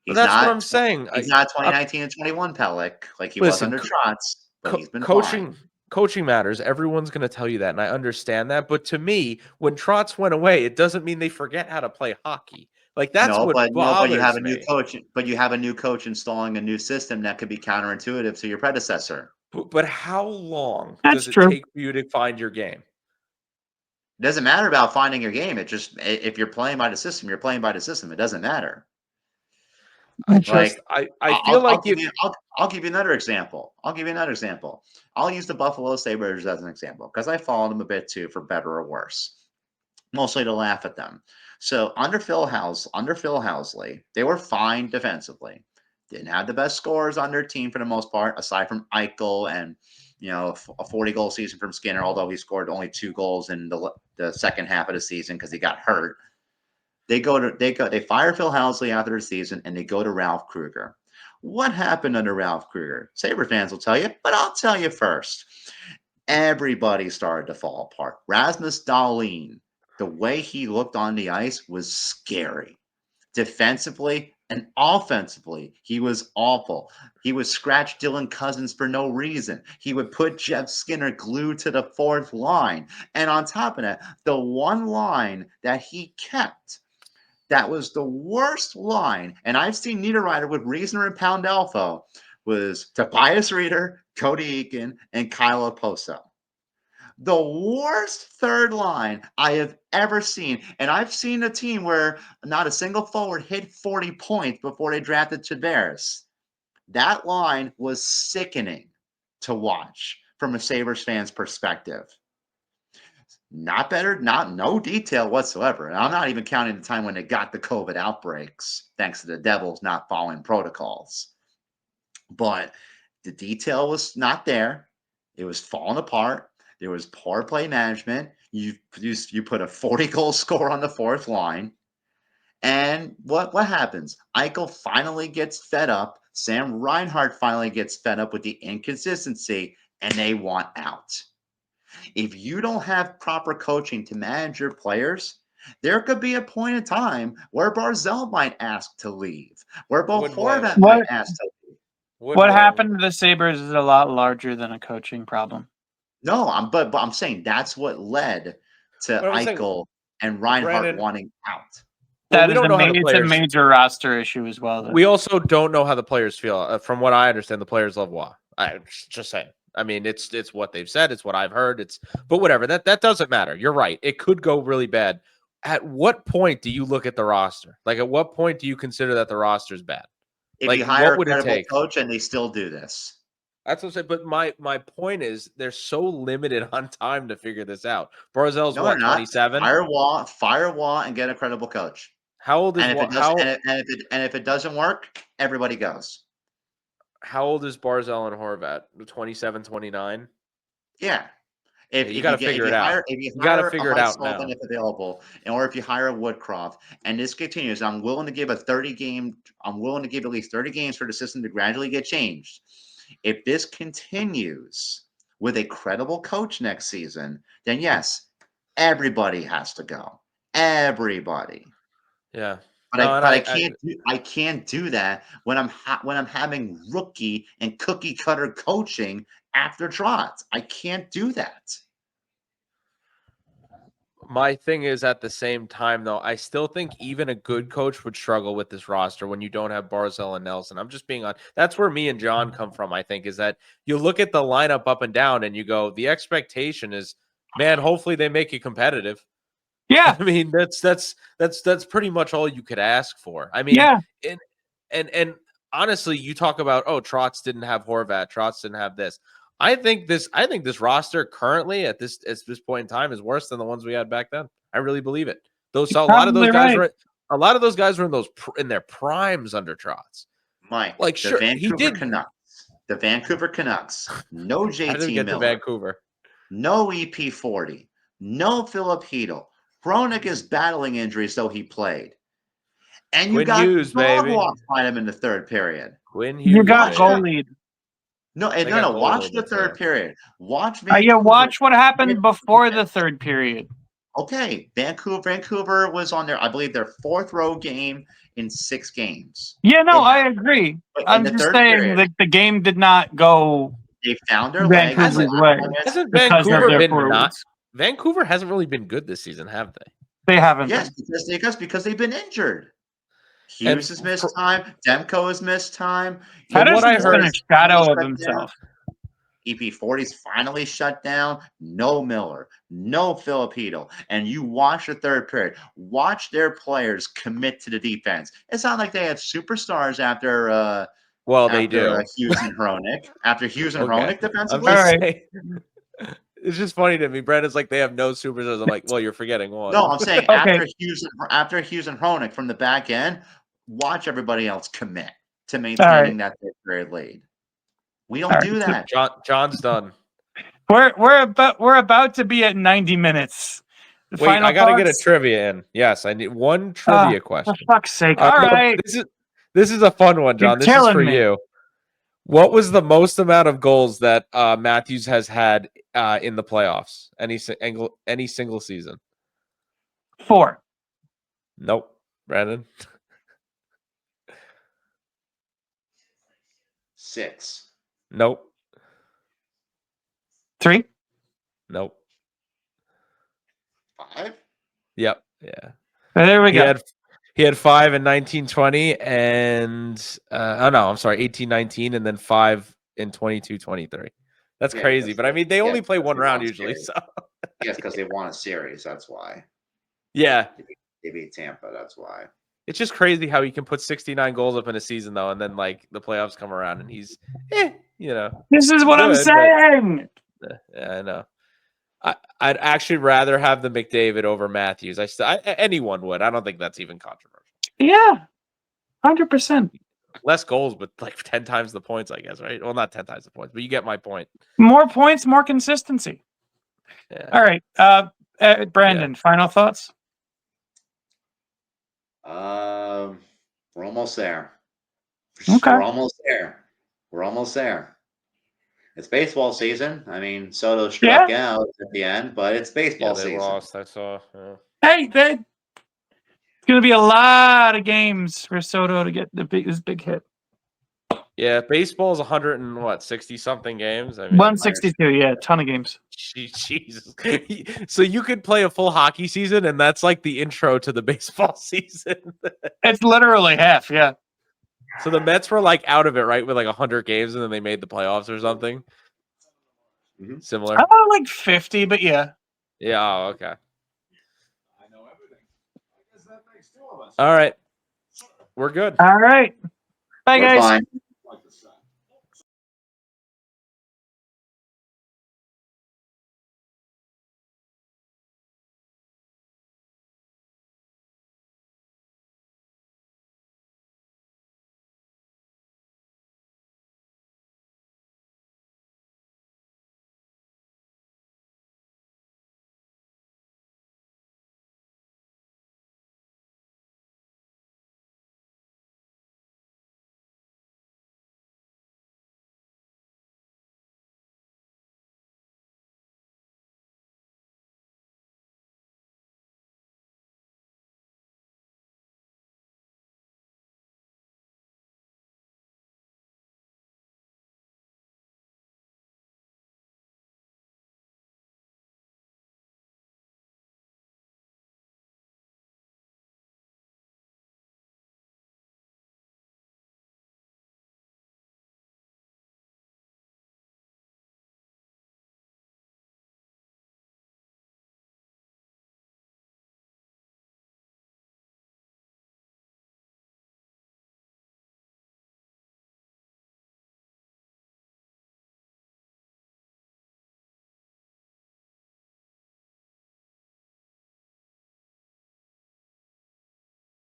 That's what I'm saying. He's not 2019 and 21 Pelech like he was under Trotz, but he's been fine. Coaching matters. Everyone's going to tell you that, and I understand that. But to me, when Trotz went away, it doesn't mean they forget how to play hockey. Like that's what bothers but you have a me. new coach. But you have a new coach installing a new system that could be counterintuitive to your predecessor. But how long does it take for you to find your game? It doesn't matter about finding your game. It just if you're playing by the system, you're playing by the system. It doesn't matter. I feel like I'll give you another example. I'll use the Buffalo Sabres as an example because I followed them a bit too, for better or worse. Mostly to laugh at them. So under Phil Housley, they were fine defensively. Didn't have the best scores on their team for the most part, aside from Eichel and a 40-goal season from Skinner, although he scored only 2 goals in the second half of the season because he got hurt. They fire Phil Housley after the season and they go to Ralph Krueger. What happened under Ralph Krueger? Sabre fans will tell you, but I'll tell you first. Everybody started to fall apart. Rasmus Dahlin, the way he looked on the ice was scary. Defensively and offensively, he was awful. He would scratch Dylan Cousins for no reason. He would put Jeff Skinner glued to the fourth line. And on top of that, the one line that he kept, that was the worst line, and I've seen Niederreiter with Reasoner and Pound Alpha, was Tobias Reeder, Cody Eakin, and Kyle Oposo. The worst third line I have ever seen. And I've seen a team where not a single forward hit 40 points before they drafted Tavares. That line was sickening to watch from a Sabres fan's perspective. Not better, no detail whatsoever. And I'm not even counting the time when they got the COVID outbreaks, thanks to the Devils not following protocols. But the detail was not there. It was falling apart. There was poor play management. You put a 40-goal score on the fourth line. And what happens? Eichel finally gets fed up. Sam Reinhart finally gets fed up with the inconsistency, and they want out. If you don't have proper coaching to manage your players, there could be a point in time where Barzal might ask to leave, where both Horvat might ask to leave. What happened to the Sabres is a lot larger than a coaching problem. No, but I'm saying that's what led to Eichel and Reinhart wanting out. It's a major roster issue as well. We also don't know how the players feel. From what I understand, the players love Waugh. I'm just saying. I mean, it's what they've said. It's what I've heard. But whatever. That doesn't matter. You're right. It could go really bad. At what point do you look at the roster? Like, at what point do you consider that the roster is bad? If you hire a credible coach and they still do this. That's what I'm saying. But my point is, they're so limited on time to figure this out. Barzal's 27? Fire Waugh, and get a credible coach. How old is if it doesn't work, everybody goes. How old is Barzal and Horvat? 27, 29? Yeah. You got to figure it out. You got to figure it out now. If available, or if you hire a Woodcroft, and this continues, I'm willing to give at least 30 games for the system to gradually get changed. If this continues with a credible coach next season, then yes, everybody has to go. Everybody. Yeah. But I can't do that when I'm having rookie and cookie cutter coaching after Trotz. I can't do that. My thing is, at the same time, though, I still think even a good coach would struggle with this roster when you don't have Barzal and Nelson. I'm just being honest. That's where me and John come from, I think, is that you look at the lineup up and down and you go, the expectation is, man, hopefully they make it competitive. Yeah. I mean, that's pretty much all you could ask for. I mean, yeah. And honestly, you talk about, Trotz didn't have Horvat, Trotz didn't have this. I think this roster currently at this point in time is worse than the ones we had back then. I really believe it. A lot of those guys were in their primes under Trotz. Mike, like the Vancouver Canucks, no JT Miller, to Vancouver, no EP40, no Philip Hedl, Hronek is battling injuries, though he played. And you Quinn got Hughes, dog baby. walk by him in the third period. Quinn Hughes. You got Watch goal that. lead. No, They no, got no. goal Watch lead, the but, third yeah. period. Watch Yeah, Vancouver. watch what happened before the third period. Okay, Vancouver was on I believe their fourth road game in 6 games. Yeah, no, I agree. But in I'm the just third saying period, that the game did not go they found their legs. Vancouver's in the way. last 5 minutes. Hasn't because of Vancouver their been forwards. not? Vancouver hasn't really been good this season, have they? They haven't. Yes, been. because they've been injured. Hughes has missed time. Demko has missed time. Patterson's what I heard- been a shadow finally of shut himself. down. EP40's finally shut down. No Miller, no Filipino. And you watch the third period. Watch their players commit to the defense. It's not like they have superstars after They do. Hughes and Hronek. After Hughes and Okay. Hronek I'm defensively. just All right. saying. It's just funny to me. Brandon's like, they have no superstars. I'm like, well, you're forgetting one. No, I'm saying Okay. after Hughes and Hronek from the back end, watch everybody else commit to maintaining that third period lead. We don't do that. John's done. We're about to be at 90 minutes. Wait, I got to get a trivia in. Yes, I need one trivia question. For fuck's sake! All right, this is a fun one, John. You're this is for me. you. What was the most amount of goals that Matthews has had in the playoffs? Any single season? 4. Nope. Brandon? 6. Nope. 3. Nope. 5. Yep. Yeah. There we go. He had 5 in 1920 and 18-19 and then 5 in 22-23. That's crazy. But I mean, they only play one round usually. So yes, because they won a series. That's why. Yeah. They beat Tampa. That's why. It's just crazy how he can put 69 goals up in a season though, and then like the playoffs come around and he's, This is what I'm saying. Yeah, I know. I'd actually rather have the McDavid over Matthews. Anyone would. I don't think that's even controversial. Yeah, 100%. Less goals, but like 10 times the points, I guess, right? Well, not 10 times the points, but you get my point. More points, more consistency. Yeah. All right, Brandon. Final thoughts. We're almost there. Okay. We're almost there. We're almost there. It's baseball season. I mean, Soto struck out at the end, but it's baseball season. Lost. I saw. Yeah. Hey, it's going to be a lot of games for Soto to get his big hit. Yeah, baseball is 160 something games. I mean, 162. Yeah, ton of games. Jesus. So you could play a full hockey season, and that's like the intro to the baseball season. It's literally half. Yeah. So the Mets were like out of it, right, with like 100 games, and then they made the playoffs or something. Mm-hmm. Similar. I don't know, like 50, but yeah. Yeah. Oh, okay. I know everything. I guess that makes 2 of us. All right. We're good. All right. Bye, guys. Fine.